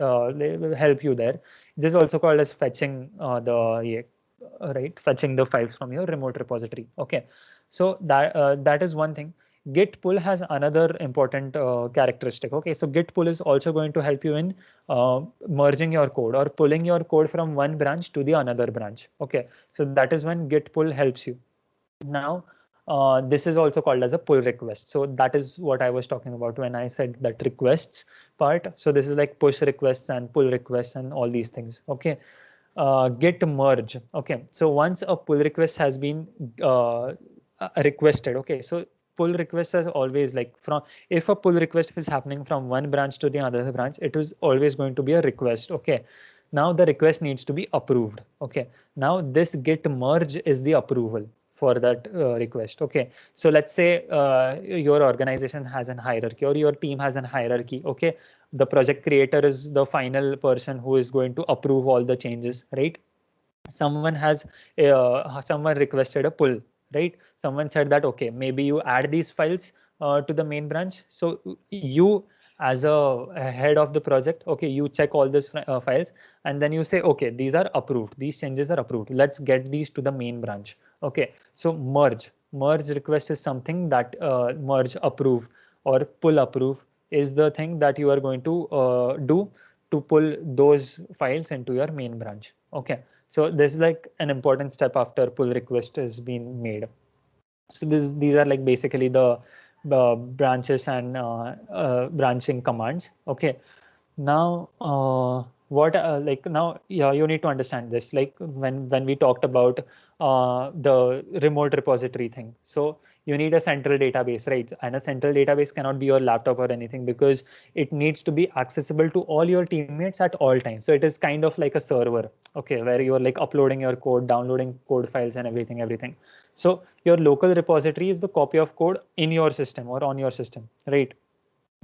help you there. This is also called as fetching right, fetching the files from your remote repository. Okay, so that is one thing. Git pull has another important characteristic. Okay, so git pull is also going to help you in merging your code or pulling your code from one branch to the another branch. Okay, so that is when git pull helps you. Now, this is also called as a pull request. So that is what I was talking about when I said that requests part. So this is like push requests and pull requests and all these things. Okay, git merge. Okay, so once a pull request has been requested. Okay, so pull request is always like from, if a pull request is happening from one branch to the other branch, it is always going to be a request. Okay, now the request needs to be approved. Okay, now this git merge is the approval for that request. Okay, so let's say your organization has an hierarchy or your team has an hierarchy. Okay, the project creator is the final person who is going to approve all the changes, right? Someone requested a pull, right? Someone said that okay, maybe you add these files to the main branch. So you, as a head of the project, okay, you check all these files and then you say okay, these are approved, these changes are approved, let's get these to the main branch. Okay, so merge request is something that merge approve or pull approve is the thing that you are going to do to pull those files into your main branch. Okay, so this is like an important step after pull request has been made. So these are like basically the branches and branching commands. Okay, now what like now yeah, you need to understand this, like when we talked about the remote repository thing. So you need a central database, right? And a central database cannot be your laptop or anything because it needs to be accessible to all your teammates at all times. So it is kind of like a server, okay, where you're like uploading your code, downloading code files and everything. So your local repository is the copy of code in your system or on your system, right?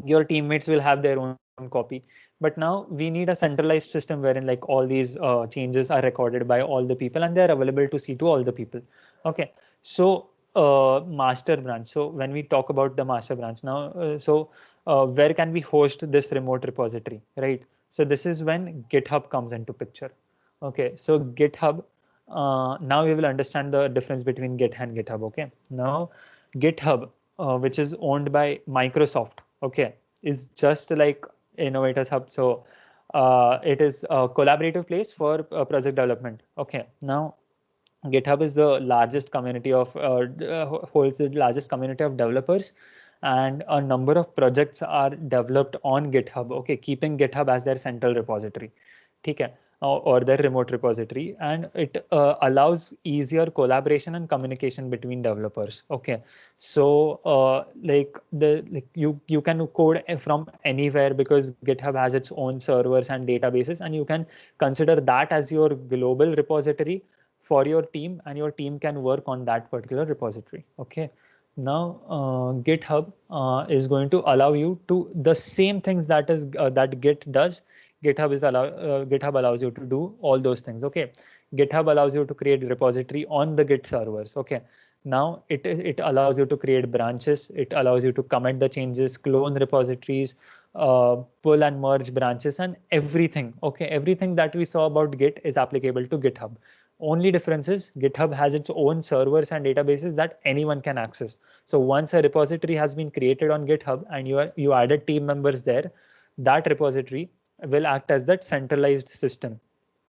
Your teammates will have their own copy, but now we need a centralized system wherein like all these changes are recorded by all the people and they are available to see to all the people. Okay, so master branch. So when we talk about the master branch now, where can we host this remote repository, right? So this is when GitHub comes into picture. Okay, so GitHub, now we will understand the difference between Git and GitHub. Okay, now GitHub, which is owned by Microsoft, okay, is just like Innovators Hub. So it is a collaborative place for project development. Okay, now GitHub is the largest community of holds the largest community of developers, and a number of projects are developed on GitHub. Okay, keeping GitHub as their central repository. Okay, or their remote repository, and it allows easier collaboration and communication between developers. Okay, so you can code from anywhere because GitHub has its own servers and databases, and you can consider that as your global repository for your team, and your team can work on that particular repository. Okay, now GitHub is going to allow you to the same things that Git does. GitHub allows you to do all those things. Okay, GitHub allows you to create repository on the Git servers. Okay, now it allows you to create branches. It allows you to commit the changes, clone repositories, pull and merge branches, and everything. Okay, everything that we saw about Git is applicable to GitHub. Only difference is GitHub has its own servers and databases that anyone can access. So once a repository has been created on GitHub and you added team members there, that repository will act as that centralized system.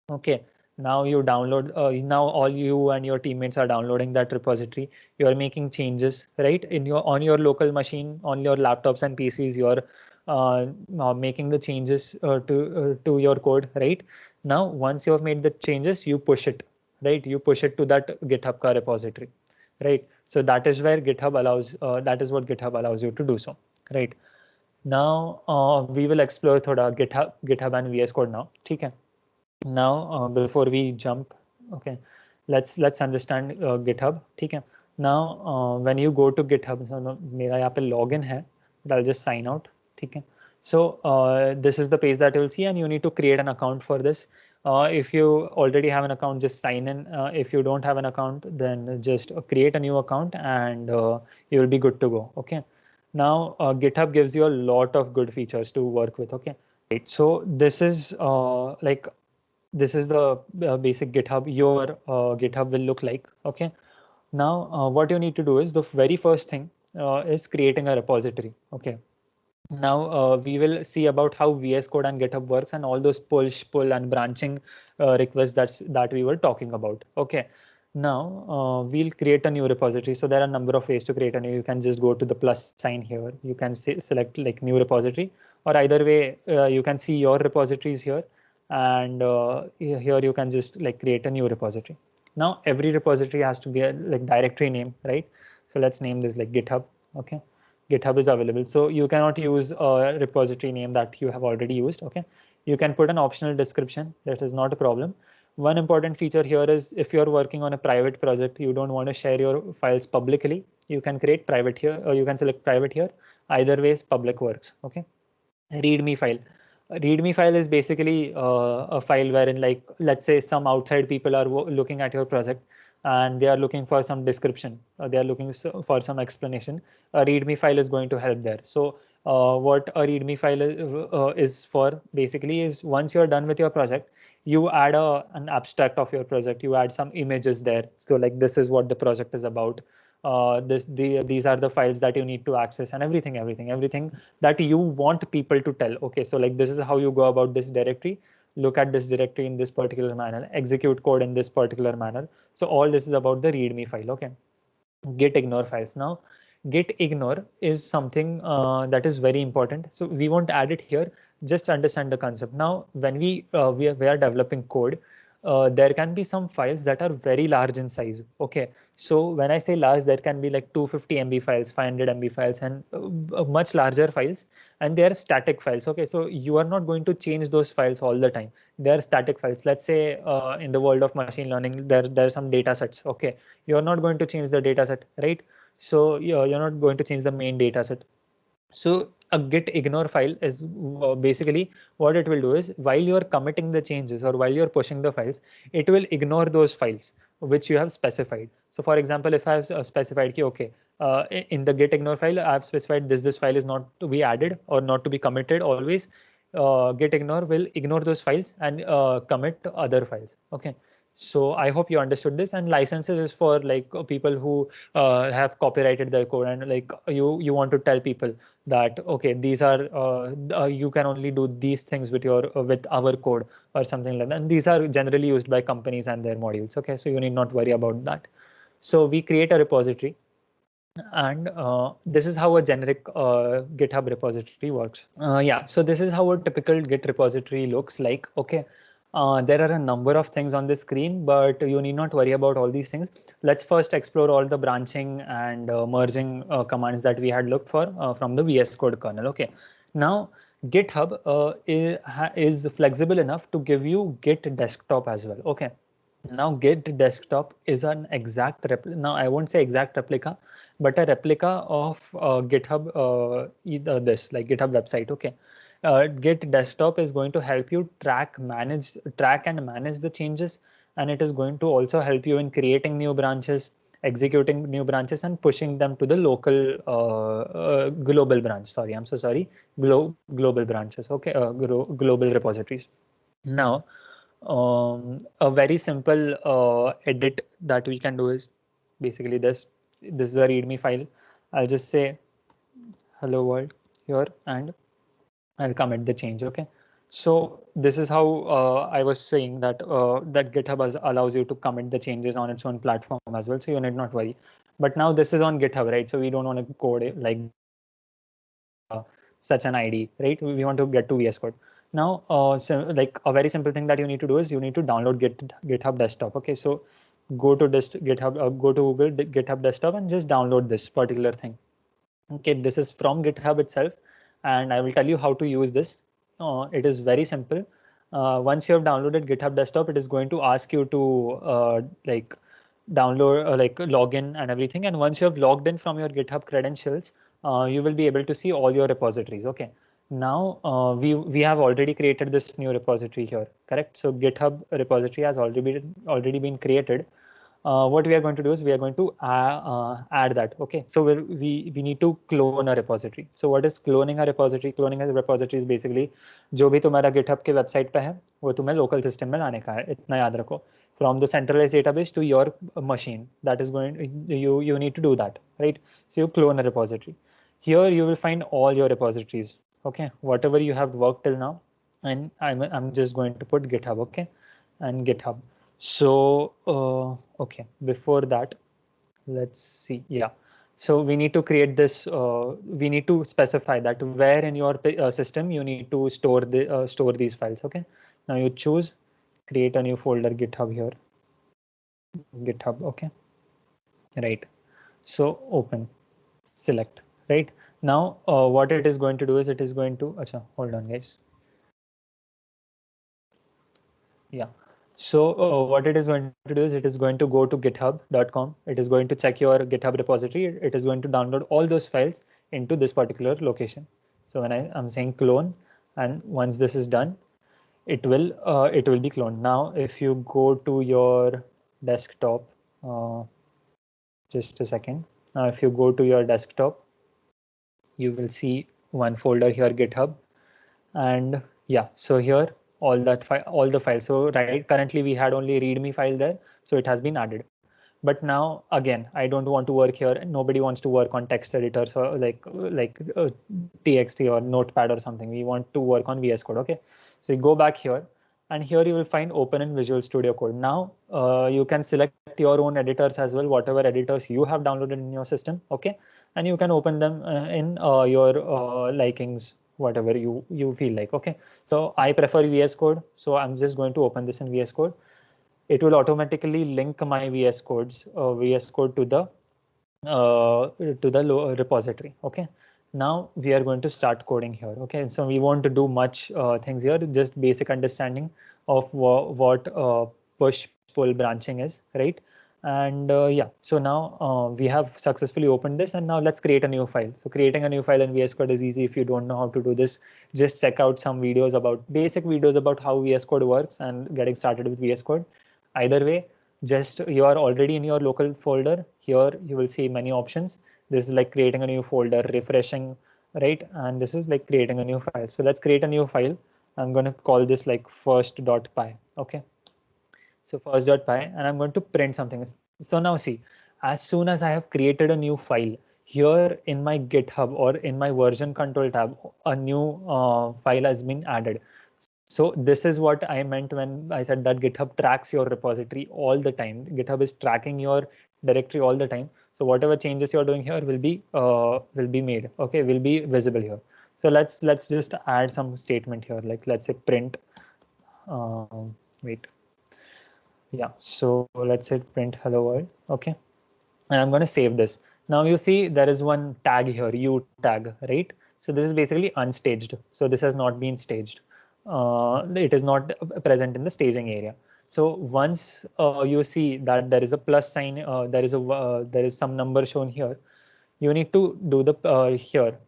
Okay, now you download, now all you and your teammates are downloading that repository. You are making changes, right? On your local machine, on your laptops and PCs, you're making the changes to your code, right? Now, once you have made the changes, you push it, right? You push it to that GitHub ka repository, right? So that is where GitHub allows, that is what GitHub allows you to do so, right? Now we will explore thoda GitHub and VS Code now. Okay. Now before we jump, okay, let's understand GitHub. Okay. Now when you go to GitHub, so मेरा यहाँ पे login है, but I'll just sign out. Okay. So this is the page that you'll see, and you need to create an account for this. If you already have an account, just sign in. If you don't have an account, then just create a new account, and you will be good to go. Okay. Now GitHub gives you a lot of good features to work with. Okay. Right. So this is this is the basic GitHub. Your GitHub will look like. Okay. Now what you need to do is the very first thing is creating a repository. Okay. Now we will see about how VS Code and GitHub works and all those pull and branching requests that we were talking about. Okay. Now we'll create a new repository. So there are a number of ways to create a new. You can just go to the plus sign here. You can select like new repository, or either way you can see your repositories here, and here you can just like create a new repository. Now every repository has to be a like directory name, right? So let's name this like GitHub. Okay. GitHub is available. So you cannot use a repository name that you have already used. Okay. You can put an optional description. That is not a problem. One important feature here is if you're working on a private project, you don't want to share your files publicly, you can create private here, or you can select private here. Either ways, public works. Okay. README file. A README file is basically a file wherein, like, let's say some outside people are looking at your project and they are looking for some description, they are looking for some explanation. A README file is going to help there. So what a README file is for basically is once you're done with your project, you add an abstract of your project, you add some images there. So like this is what the project is about. These are the files that you need to access, and everything that you want people to tell. Okay, so like this is how you go about this directory. Look at this directory in this particular manner, execute code in this particular manner. So all this is about the README file. Okay. Git ignore files. Now git ignore is something that is very important, so we won't add it here. Just understand the concept. Now when we are developing code, there can be some files that are very large in size. Okay, so when I say large, there can be like 250 MB files, 500 MB files, and much larger files, and they are static files. Okay, so you are not going to change those files all the time. They are static files. Let's say in the world of machine learning, there are some data sets. Okay, you're not going to change the data set, right? So you're not going to change the main data set. So a git ignore file is basically what it will do is while you're committing the changes or while you're pushing the files, it will ignore those files which you have specified. So for example, if I've specified, okay, in the git ignore file, I've specified this file is not to be added or not to be committed always. Git ignore will ignore those files and commit other files. Okay. So I hope you understood this. And licenses is for like people who have copyrighted their code, and like you want to tell people that okay, these are you can only do these things with your with our code or something like that. And these are generally used by companies and their modules. Okay, so you need not worry about that. So we create a repository, and this is how a generic GitHub repository works. Yeah, so this is how a typical Git repository looks like. Okay, there are a number of things on the screen, but you need not worry about all these things. Let's first explore all the branching and merging commands that we had looked for from the VS Code kernel. Okay, now GitHub is flexible enough to give you Git desktop as well. Okay, now Git desktop is an exact now I won't say exact replica, but a replica of GitHub, either this like GitHub website. Okay, Git desktop is going to help you track and manage the changes, and it is going to also help you in creating new branches, executing new branches, and pushing them to the local global branch. Sorry, I'm so sorry. Global branches. Okay, global repositories. Now, a very simple edit that we can do is basically this. This is a README file. I'll just say hello world here, and I'll commit the change. Okay. So this is how I was saying that that GitHub allows you to commit the changes on its own platform as well. So you need not worry. But now this is on GitHub, right? So we don't want to code it like such an ID, right? We want to get to VS Code. Now, so like a very simple thing that you need to do is you need to download GitHub Desktop. Okay, so go to this GitHub, go to Google GitHub Desktop and just download this particular thing. Okay, this is from GitHub itself, and I will tell you how to use this. It is very simple. Once you have downloaded GitHub Desktop, it is going to ask you to like download like log in and everything. And once you have logged in from your GitHub credentials, you will be able to see all your repositories. Okay. Now we have already created this new repository here, correct? So GitHub repository has already been created. What we are going to do is we are going to add that. Okay, so we need to clone a repository. So what is cloning a repository? Cloning a repository is basically जो भी तुम्हारा GitHub के website पे है वो तुम्हें local system में लाने का है, इतना याद रखो. From the centralized database to your machine, that is going you need to do that, right? So you clone a repository. Here you will find all your repositories. Okay, whatever you have worked till now, and I'm just going to put GitHub. Okay, and GitHub. So, okay, before that, let's see. Yeah. So we need to create this, we need to specify that where in your system you need to store these files. Okay. Now you choose, create a new folder, GitHub here, GitHub. Okay. Right. So open, select, right. Now, what it is going to do is it is going to, acha, hold on guys. Yeah. So what it is going to do is it is going to go to github.com. It is going to check your GitHub repository. It is going to download all those files into this particular location. So when I'm saying clone, and once this is done, it will be cloned. Now, if you go to your desktop, uh, just a second. Now, if you go to your desktop, you will see one folder here, GitHub. And yeah, so here all the files. So right, currently we had only readme file there, so it has been added. But now again, I don't want to work here. Nobody wants to work on text editors or like txt or notepad or something. We want to work on VS Code. Okay, so you go back here, and here you will find open in Visual Studio Code. Now you can select your own editors as well, whatever editors you have downloaded in your system. Okay, and you can open them in your likings, whatever you feel like. Okay, so I prefer VS Code, so I'm just going to open this in VS Code. It will automatically link my VS Code to the repository. Okay, now we are going to start coding here. Okay, so we won't do much things here, just basic understanding of what push pull branching is, right? And yeah, so now we have successfully opened this, and now let's create a new file. So creating a new file in VS Code is easy. If you don't know how to do this, just check out some videos about basic videos about how VS Code works and getting started with VS Code. Either way, just you are already in your local folder. Here you will see many options. This is like creating a new folder, refreshing, right? And this is like creating a new file. So let's create a new file. I'm going to call this like first.py. Okay. So first.py, and I'm going to print something. So now see, as soon as I have created a new file here in my GitHub or in my version control tab, a new file has been added. So this is what I meant when I said that GitHub tracks your repository all the time. GitHub is tracking your directory all the time. So whatever changes you're doing here will be made. Okay, will be visible here. So let's just add some statement here. Like let's say print. Wait. Yeah. So let's say print hello world. Okay, and I'm going to save this. Now you see there is one tag here, U tag, right? So this is basically unstaged. So this has not been staged. It is not present in the staging area. So once you see that there is a plus sign, there is some number shown here. You need to do the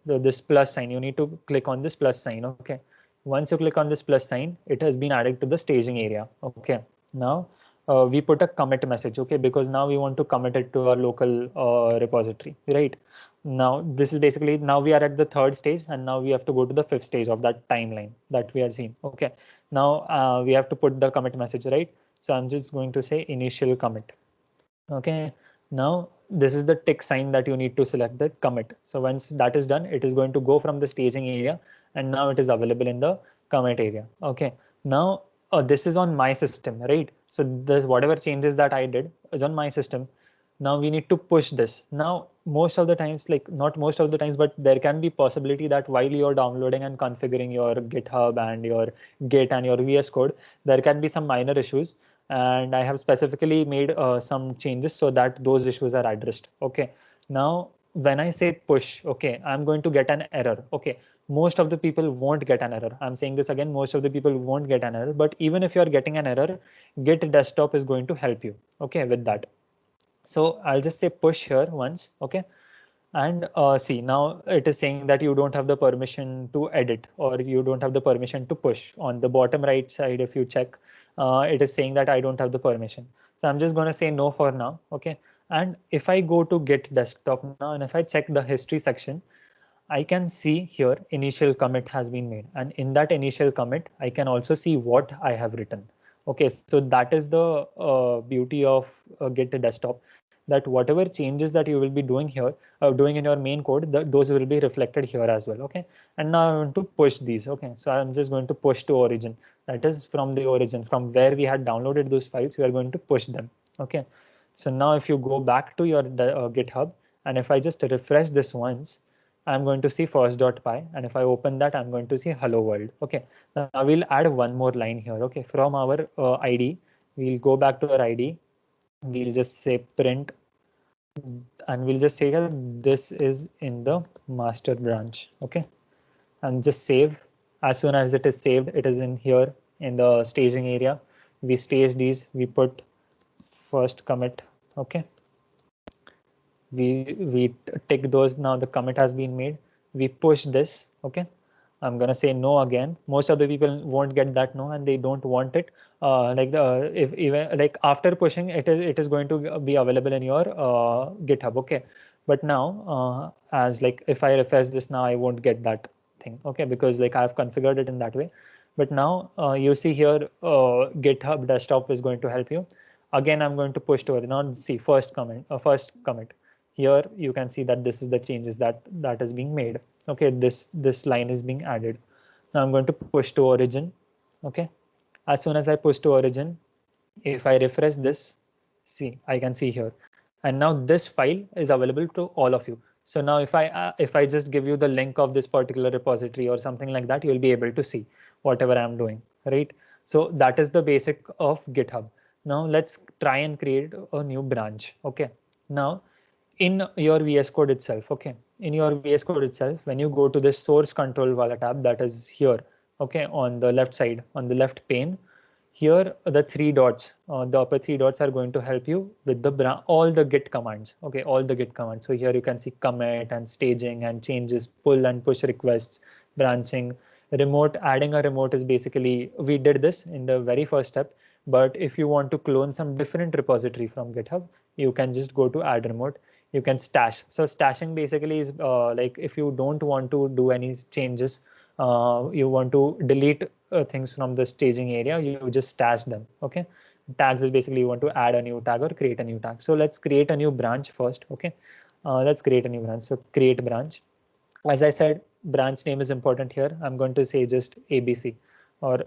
this plus sign. You need to click on this plus sign. Okay. Once you click on this plus sign, it has been added to the staging area. Okay. Now we put a commit message, okay, because now we want to commit it to our local repository, right? Now this is basically, now we are at the third stage, and now we have to go to the fifth stage of that timeline that we are seeing. Okay, now we have to put the commit message, right? So I'm just going to say initial commit. Okay, now this is the tick sign that you need to select the commit. So once that is done, it is going to go from the staging area, and now it is available in the commit area. Okay, now this is on my system, right? So this, whatever changes that I did is on my system. Now we need to push this. Now most of the times, like not most of the times, but there can be possibility that while you're downloading and configuring your GitHub and your Git and your VS Code, there can be some minor issues, and I have specifically made some changes so that those issues are addressed. Okay, now when I say push, okay, I'm going to get an error. Okay, most of the people won't get an error. I'm saying this again, most of the people won't get an error, but even if you're getting an error, Git desktop is going to help you, okay, with that. So I'll just say push here once. Okay, and see, now it is saying that you don't have the permission to edit, or you don't have the permission to push. On the bottom right side, if you check, it is saying that I don't have the permission. So I'm just going to say no for now. Okay, and if I go to Git desktop now, and if I check the history section, I can see here initial commit has been made, and in that initial commit I can also see what I have written. Okay, so that is the beauty of Git desktop, that whatever changes that you will be doing here, doing in your main code, those will be reflected here as well. Okay, and now I want to push these. Okay, so I'm just going to push to origin. That is from the origin, from where we had downloaded those files, we are going to push them. Okay, so now if you go back to your GitHub, and if I just refresh this once, I'm going to see first.py, and if I open that, I'm going to see hello world. Okay, now we'll add one more line here. Okay, from our ID, we'll go back to our ID. We'll just say print, and we'll just say here this is in the master branch. Okay, and just save. As soon as it is saved, it is in here in the staging area. We stage these. We put first commit. Okay, we tick those. Now the commit has been made. We push this. Okay, I'm gonna say no again. Most of the people won't get that no, and they don't want it. Like the if even like after pushing it is going to be available in your GitHub. Okay, but now as like if I refresh this now, I won't get that thing. Okay, because like I've configured it in that way. But now you see here GitHub desktop is going to help you. Again, I'm going to push to it. Now see first comment, first commit. Here you can see that this is the changes that is being made. Okay, this line is being added. Now I'm going to push to origin. Okay, as soon as I push to origin, if I refresh this, see, I can see here, and now this file is available to all of you. So now if I just give you the link of this particular repository or something like that, you'll be able to see whatever I'm doing, right? So that is the basic of GitHub. Now let's try and create a new branch. Okay, now in your VS Code itself, okay, in your VS Code itself, when you go to the source control wala tab that is here, okay, on the left side, on the left pane, here the three dots, the upper three dots are going to help you with the all the Git commands. Okay, all the Git commands. So here you can see commit and staging and changes, pull and push requests, branching, remote. Adding a remote is basically, we did this in the very first step, but if you want to clone some different repository from GitHub, you can just go to add remote. You can stash. So stashing basically is like if you don't want to do any changes, you want to delete things from the staging area, you just stash them. Okay, Tags is basically you want to add a new tag or create a new tag. So let's create a new branch first. Okay, let's create a new branch. So create branch. As I said, branch name is important here. I'm going to say just ABC or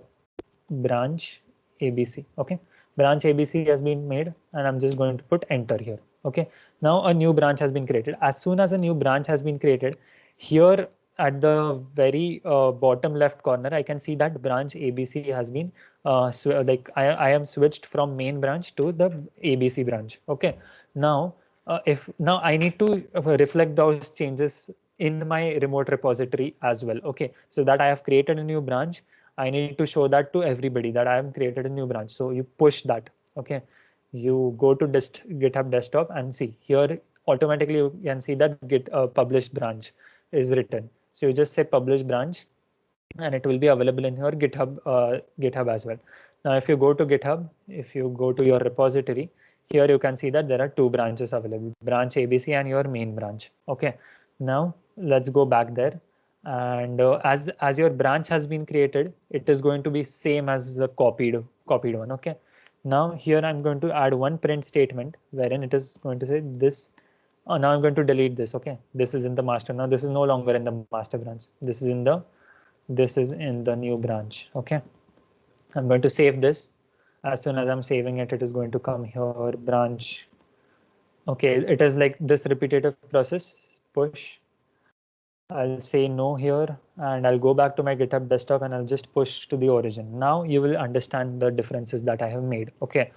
branch ABC. Okay, branch ABC has been made, and I'm just going to put enter here. Okay, now a new branch has been created. As soon as a new branch has been created, here at the very bottom left corner, I can see that branch ABC has been like I am switched from main branch to the ABC branch. Okay, now if now I need to reflect those changes in my remote repository as well. Okay, so that I have created a new branch, I need to show that to everybody that I have created a new branch. So you push that. Okay, you go to GitHub desktop and see here automatically you can see that git published branch is written. So you just say publish branch and it will be available in your GitHub as well. Now, if you go to GitHub, if you go to your repository, here you can see that there are two branches available, branch ABC and your main branch. Okay, now let's go back there. And as your branch has been created, it is going to be same as the copied one. Okay, now here I'm going to add one print statement wherein it is going to say this. Now I'm going to delete this. Okay, this is in the master. Now this is no longer in the master branch. This is in the new branch. Okay, I'm going to save this. As soon as I'm saving it, it is going to come here, branch. Okay, it is like this repetitive process, push. I'll say no here and I'll go back to my GitHub desktop and I'll just push to the origin. Now you will understand the differences that I have made. Okay,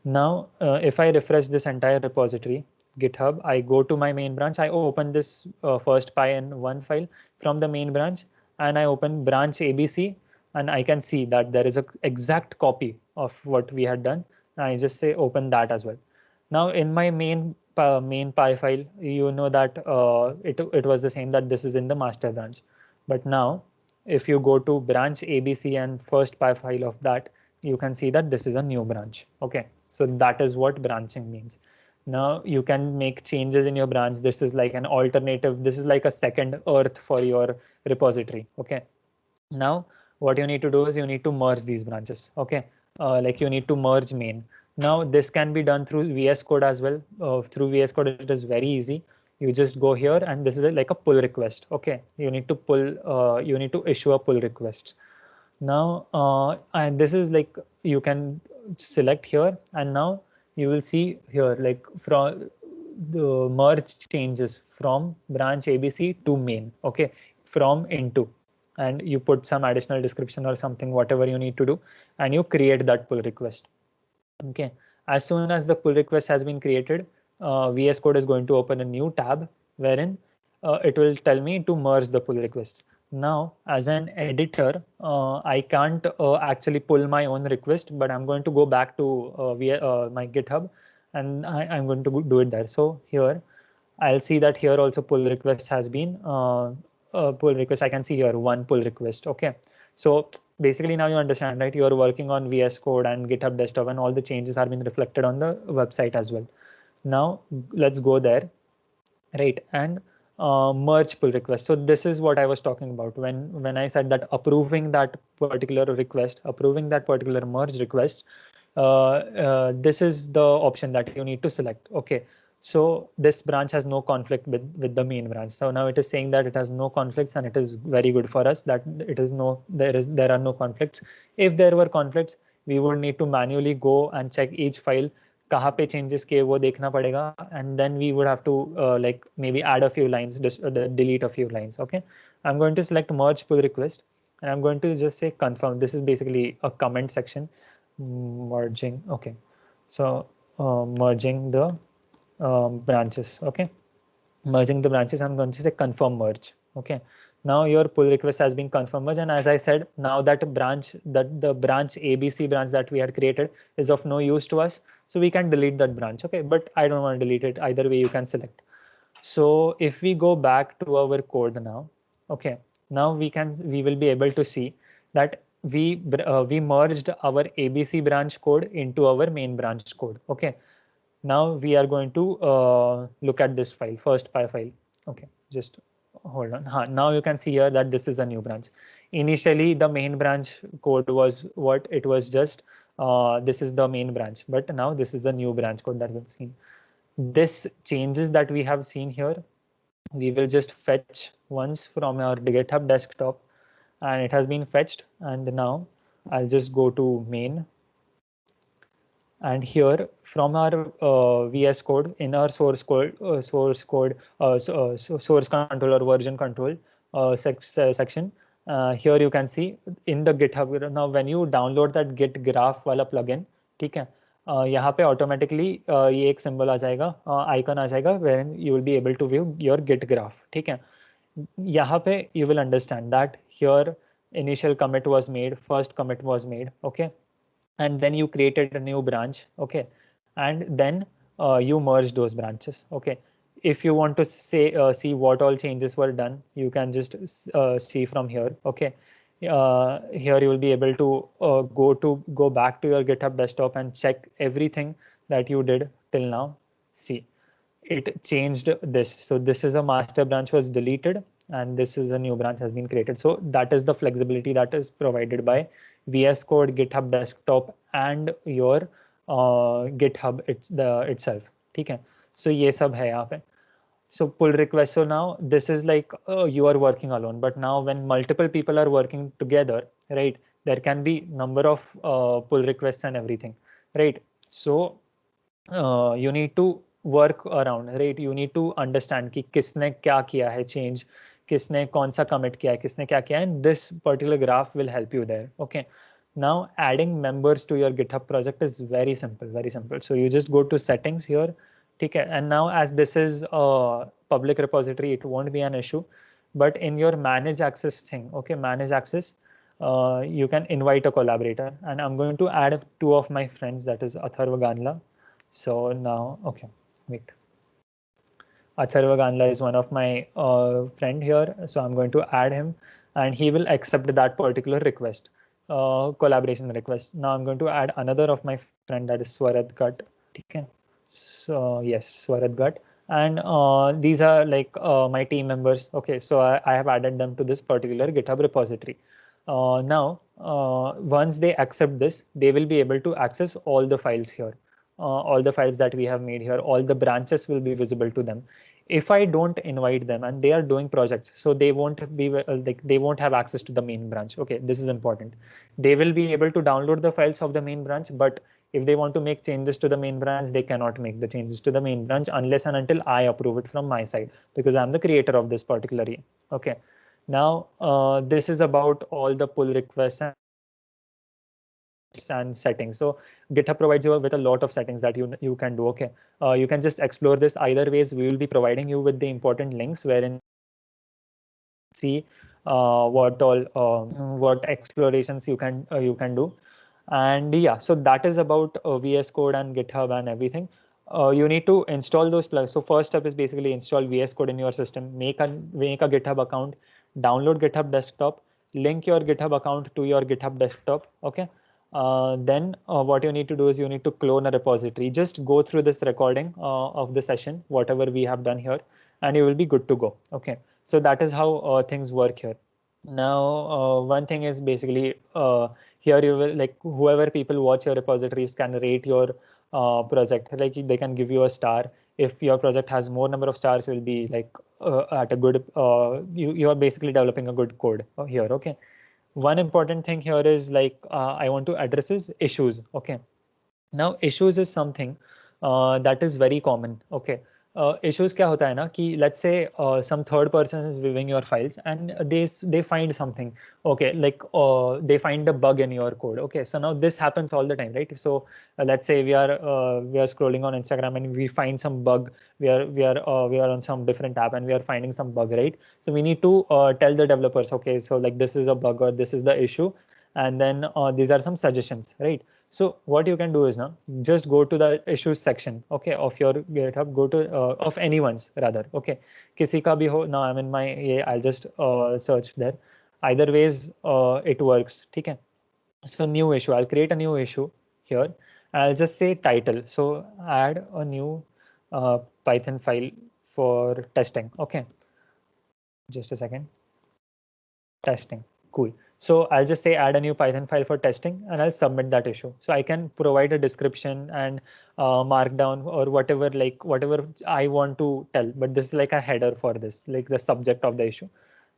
now if I refresh this entire repository, GitHub, I go to my main branch, I open this first py in one file from the main branch and I open branch ABC and I can see that there is a exact copy of what we had done. I just say open that as well. Now in my main py file, you know that it was the same, that this is in the master branch. But now if you go to branch ABC and first py file of that, you can see that this is a new branch. Okay, so that is what branching means. Now you can make changes in your branch. This is like an alternative. This is like a second earth for your repository. Okay, now what you need to do is you need to merge these branches. Okay, like you need to merge main. Now this can be done through VS Code as well. Through VS Code it is very easy. You just go here and this is like a pull request. Okay, you need to you need to issue a pull request. Now and this is like you can select here and now you will see here like from the merge changes from branch ABC to main. Okay, from into, and you put some additional description or something, whatever you need to do, and you create that pull request. Okay, as soon as the pull request has been created, VS Code is going to open a new tab wherein it will tell me to merge the pull request. Now, as an editor, I can't actually pull my own request, but I'm going to go back to my GitHub and I'm going to do it there. So here, I'll see that here also pull request has been pull request. I can see here one pull request. Okay, so basically now you understand, right? You are working on VS Code and GitHub desktop and all the changes are being reflected on the website as well. Now let's go there, right? And merge pull request. So this is what I was talking about when I said that approving that particular request, approving that particular merge request, this is the option that you need to select. Okay, so this branch has no conflict with the main branch. So now it is saying that it has no conflicts, and it is very good for us that it is there are no conflicts. If there were conflicts, we would need to manually go and check each file कहाँ पे changes किए वो देखना पड़ेगा, and then we would have to like maybe add a few lines, delete a few lines. Okay, I'm going to select merge pull request and I'm going to just say confirm. This is basically a comment section. Merging. Okay, so merging the branches. Okay, merging the branches, I'm going to say confirm merge. Okay, now your pull request has been confirmed merge, and as I said, now that the branch ABC branch that we had created is of no use to us, so we can delete that branch. Okay, but I don't want to delete it. Either way you can select. So if we go back to our code now, okay, now we will be able to see that we merged our ABC branch code into our main branch code. Okay, now we are going to look at this file, first py file. Okay, just hold on. Now you can see here that this is a new branch. Initially the main branch code was what it was, just this is the main branch, but now this is the new branch code that we've seen. This changes that we have seen here, we will just fetch once from our GitHub desktop, and it has been fetched. And now I'll just go to main, and here from our VS code, in our source code, source control or version control section, here you can see in the GitHub. Now when you download that git graph वाला plugin, ठीक है, यहाँ पे automatically ये एक symbol आ जाएगा, icon आ जाएगा, wherein you will be able to view your git graph, ठीक है. यहाँ पे you will understand that here initial commit was made, first commit was made, okay, and then you created a new branch, okay, and then you merge those branches, okay. If you want to say see what all changes were done, you can just see from here, okay. Here you will be able to go back to your GitHub desktop and check everything that you did till now. See, it changed this. So this is a master branch was deleted, and this is a new branch has been created. So that is the flexibility that is provided by VS Code, GitHub desktop, and your GitHub itself. ठीक है. So ये सब है यहाँ पे. So pull request. So now this is like you are working alone, but now when multiple people are working together, right, there can be number of pull requests and everything, right? So you need to work around, right? You need to understand कि किसने क्या किया है change, किसने कौन सा commit किया है, किसने क्या किया है, and this particular graph will help you there. Okay. Now adding members to your GitHub project is very simple, very simple. So you just go to settings here, okay, and now as this is a public repository, it won't be an issue. But in your manage access thing, okay, manage access, you can invite a collaborator, and I'm going to add two of my friends, that is Atharva Ganla. So now, okay, wait. Atharva Ganla is one of my friend here, so I'm going to add him, and he will accept that particular request, collaboration request. Now I'm going to add another of my friend, that is Swarad Gat. Okay. So yes, Swarad Gat, and these are like my team members. Okay, so I have added them to this particular GitHub repository. Now, once they accept this, they will be able to access all the files here. All the files that we have made here, all the branches will be visible to them. If I don't invite them and they are doing projects, so they won't be like they won't have access to the main branch. Okay, this is important. They will be able to download the files of the main branch, but if they want to make changes to the main branch, they cannot make the changes to the main branch unless and until I approve it from my side, because I'm the creator of this particular. Okay. Now, this is about all the pull requests and settings. So GitHub provides you with a lot of settings that you can do. Okay, you can just explore this. Either ways, we will be providing you with the important links wherein see what explorations you can do. And yeah, so that is about VS Code and GitHub and everything. You need to install those plugins. So first step is basically install VS Code in your system, make a GitHub account, download GitHub desktop, link your GitHub account to your GitHub desktop. Okay. Then what you need to do is you need to clone a repository. Just go through this recording of the session, whatever we have done here, and you will be good to go. Okay. So that is how things work here. Now, one thing is basically here you will like whoever people watch your repositories can rate your project. Like they can give you a star. If your project has more number of stars, you will be like at a good. You are basically developing a good code here. Okay. One important thing here is like I want to address is issues. Okay. Now issues is something that is very common. Okay. Issues क्या होता है ना कि let's say some third person is viewing your files and they find something. Okay, like they find a bug in your code. Okay, so now this happens all the time, right? So let's say we are scrolling on Instagram and we find some bug. We are on some different app and we are finding some bug, right? So we need to tell the developers, okay, so like this is a bug or this is the issue, and then these are some suggestions, right? So what you can do is now just go to the issues section, okay, of your GitHub. Go to of anyone's rather, okay, किसी का भी हो. Now I'm in my I'll just search there. Either ways it works. ठीक है. So new issue. I'll create a new issue here. I'll just say title. So add a new Python file for testing. Okay. Just a second. Testing. Cool. So I'll just say add a new Python file for testing and I'll submit that issue. So I can provide a description and markdown or whatever, like whatever I want to tell, but this is like a header for this, like the subject of the issue.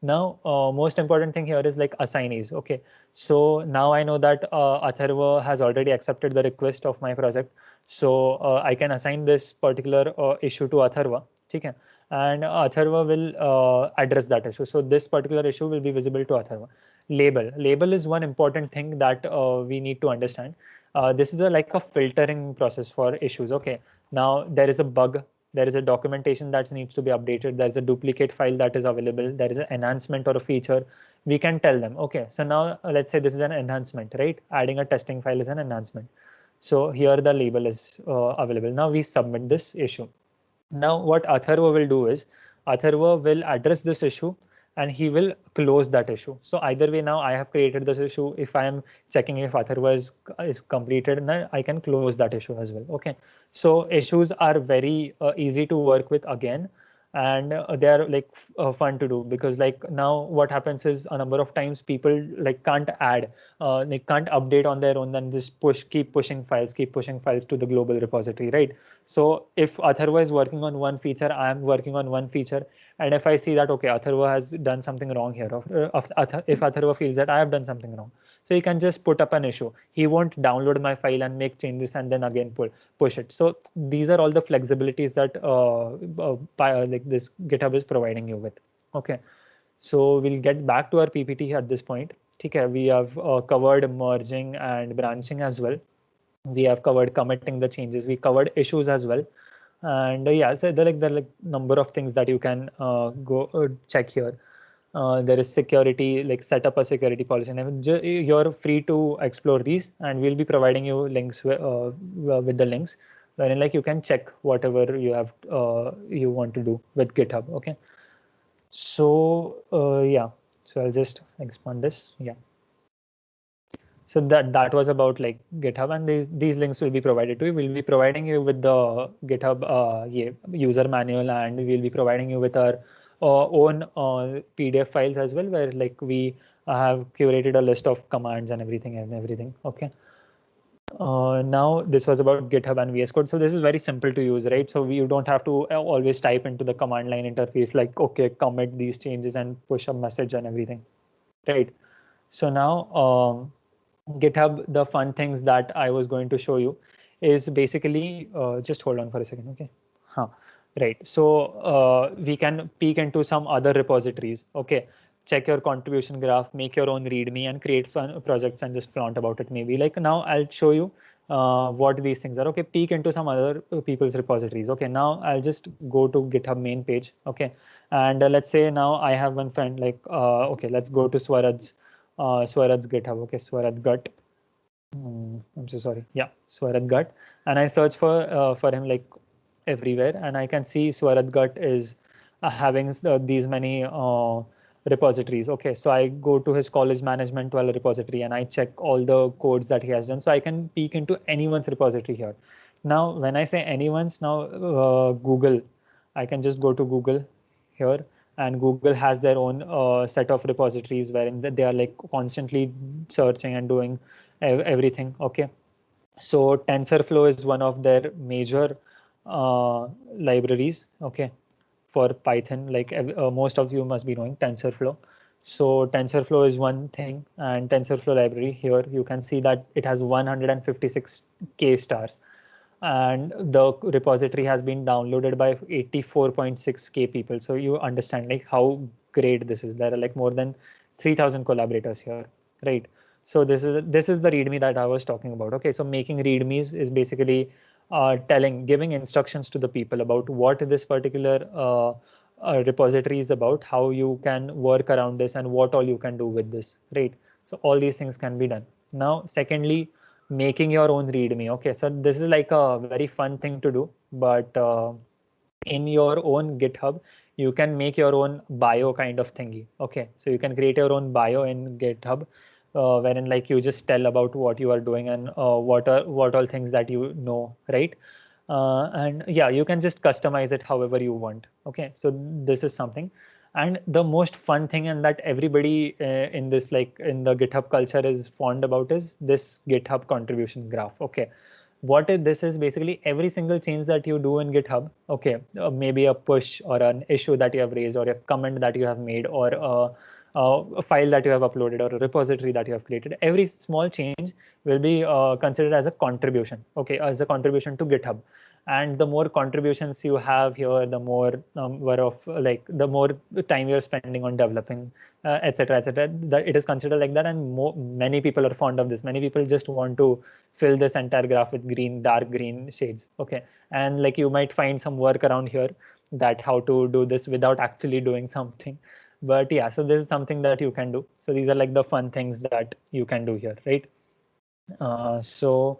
Now, most important thing here is like assignees. Okay, so now I know that Atharva has already accepted the request of my project. So I can assign this particular issue to Atharva. Okay, and Atharva will address that issue. So this particular issue will be visible to Atharva. Label is one important thing that we need to understand. This is like a filtering process for issues. Okay, now there is a bug, there is a documentation that needs to be updated, there's a duplicate file that is available, there is an enhancement or a feature. We can tell them, okay, so now let's say this is an enhancement, right? Adding a testing file is an enhancement. So here the label is available. Now we submit this issue. Now what Atharva will do is Atharva will address this issue and he will close that issue. So either way, now I have created this issue. If I am checking if Atharva is completed, then I can close that issue as well. Okay. So issues are very easy to work with again, and they are like fun to do, because like now what happens is a number of times people like can't add, they can't update on their own, then just keep pushing files to the global repository, right? So if Atharva is working on one feature, I am working on one feature, and if I see that okay, Atharva has done something wrong here, if Atharva feels that I have done something wrong, so he can just put up an issue. He won't download my file and make changes and then again push it. So these are all the flexibilities that like this GitHub is providing you with. Okay, so we'll get back to our PPT at this point. Okay, we have covered merging and branching as well. We have covered committing the changes. We covered issues as well. And yeah, so there are like number of things that you can go check here. There is security, like set up a security policy, and you're free to explore these, and we'll be providing you links with the links wherein like you can check whatever you have you want to do with GitHub. Okay, so yeah, so I'll just expand this. Yeah, so that was about like GitHub, and these links will be provided to you. We'll be providing you with the GitHub yeah, user manual, and we'll be providing you with our own PDF files as well, where like we have curated a list of commands and everything. Okay. Now this was about GitHub and VS Code. So this is very simple to use, right? So you don't have to always type into the command line interface like, okay, commit these changes and push a message and everything, right? So now GitHub, the fun things that I was going to show you is basically, just hold on for a second, okay? Huh. Right, so we can peek into some other repositories, okay? Check your contribution graph, make your own README and create fun projects and just flaunt about it maybe. Like now I'll show you what these things are, okay? Peek into some other people's repositories. Okay, now I'll just go to GitHub main page, okay? And let's say now I have one friend like, okay, let's go to Swarad's GitHub. Okay, Swarad Gut. I'm so sorry. Yeah, Swarad Gut, and I search for him like everywhere, and I can see Swarad Gut is having these many repositories. Okay, so I go to his college management well repository and I check all the codes that he has done. So I can peek into anyone's repository here. Now, when I say anyone's, now Google, I can just go to Google here, and Google has their own set of repositories wherein they are like constantly searching and doing everything. Okay, so TensorFlow is one of their major libraries. Okay, for Python, like most of you must be knowing TensorFlow. So TensorFlow is one thing, and TensorFlow library here you can see that it has 156K stars, and the repository has been downloaded by 84.6K people. So you understand like how great this is. There are like more than 3,000 collaborators here, right? So this is the README that I was talking about. Okay, so making READMEs is basically giving instructions to the people about what this particular repository is about, how you can work around this, and what all you can do with this, right? So all these things can be done. Now, secondly, making your own README. Okay, so this is like a very fun thing to do, but in your own GitHub, you can make your own bio kind of thingy. Okay, so you can create your own bio in GitHub, wherein like you just tell about what you are doing and what all things that you know, right? And yeah, you can just customize it however you want. Okay, so this is something. And the most fun thing, and that everybody in this, like in the GitHub culture, is fond about, is this GitHub contribution graph. Okay, this is basically every single change that you do in GitHub. Okay, maybe a push or an issue that you have raised, or a comment that you have made, or a file that you have uploaded, or a repository that you have created. Every small change will be considered as a contribution. Okay, as a contribution to GitHub. And the more contributions you have here, the more number of, like, the more time you're spending on developing, etc., etc. That it is considered like that, and many people are fond of this. Many people just want to fill this entire graph with green, dark green shades. Okay, and like you might find some work around here, that how to do this without actually doing something. But yeah, so this is something that you can do. So these are like the fun things that you can do here, right? So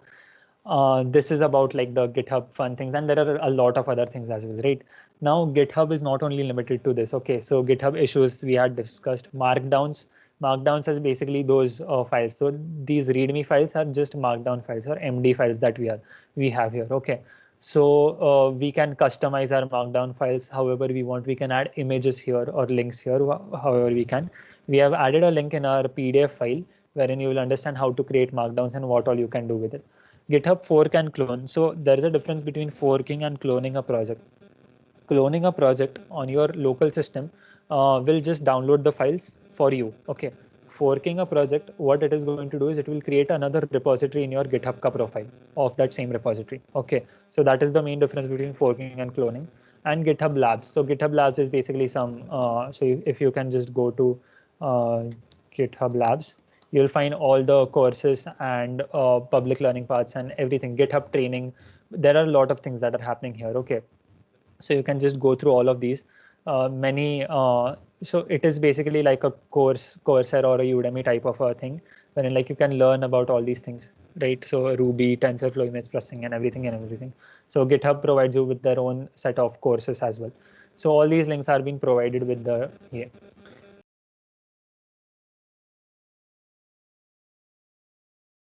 this is about like the GitHub fun things, and there are a lot of other things as well, right? Now, GitHub is not only limited to this. Okay, so GitHub issues we had discussed. Markdowns. Markdowns is basically those files. So these README files are just Markdown files, or MD files that we have here. Okay, so we can customize our Markdown files however we want. We can add images here or links here, however we can. We have added a link in our PDF file wherein you will understand how to create Markdowns and what all you can do with it. GitHub fork and clone. So there is a difference between forking and cloning a project. Cloning a project on your local system will just download the files for you. Okay. Forking a project, what it is going to do is it will create another repository in your GitHub ka profile of that same repository. Okay. So that is the main difference between forking and cloning. And GitHub Labs. So GitHub Labs is basically some, if you can just go to uh, GitHub Labs, you'll find all the courses and public learning paths and everything, GitHub training. There are a lot of things that are happening here. Okay, so you can just go through all of these. So it is basically like a Coursera or a Udemy type of a thing, wherein like you can learn about all these things, right? So Ruby, TensorFlow, image processing, and everything. So GitHub provides you with their own set of courses as well. So all these links are being provided with the here.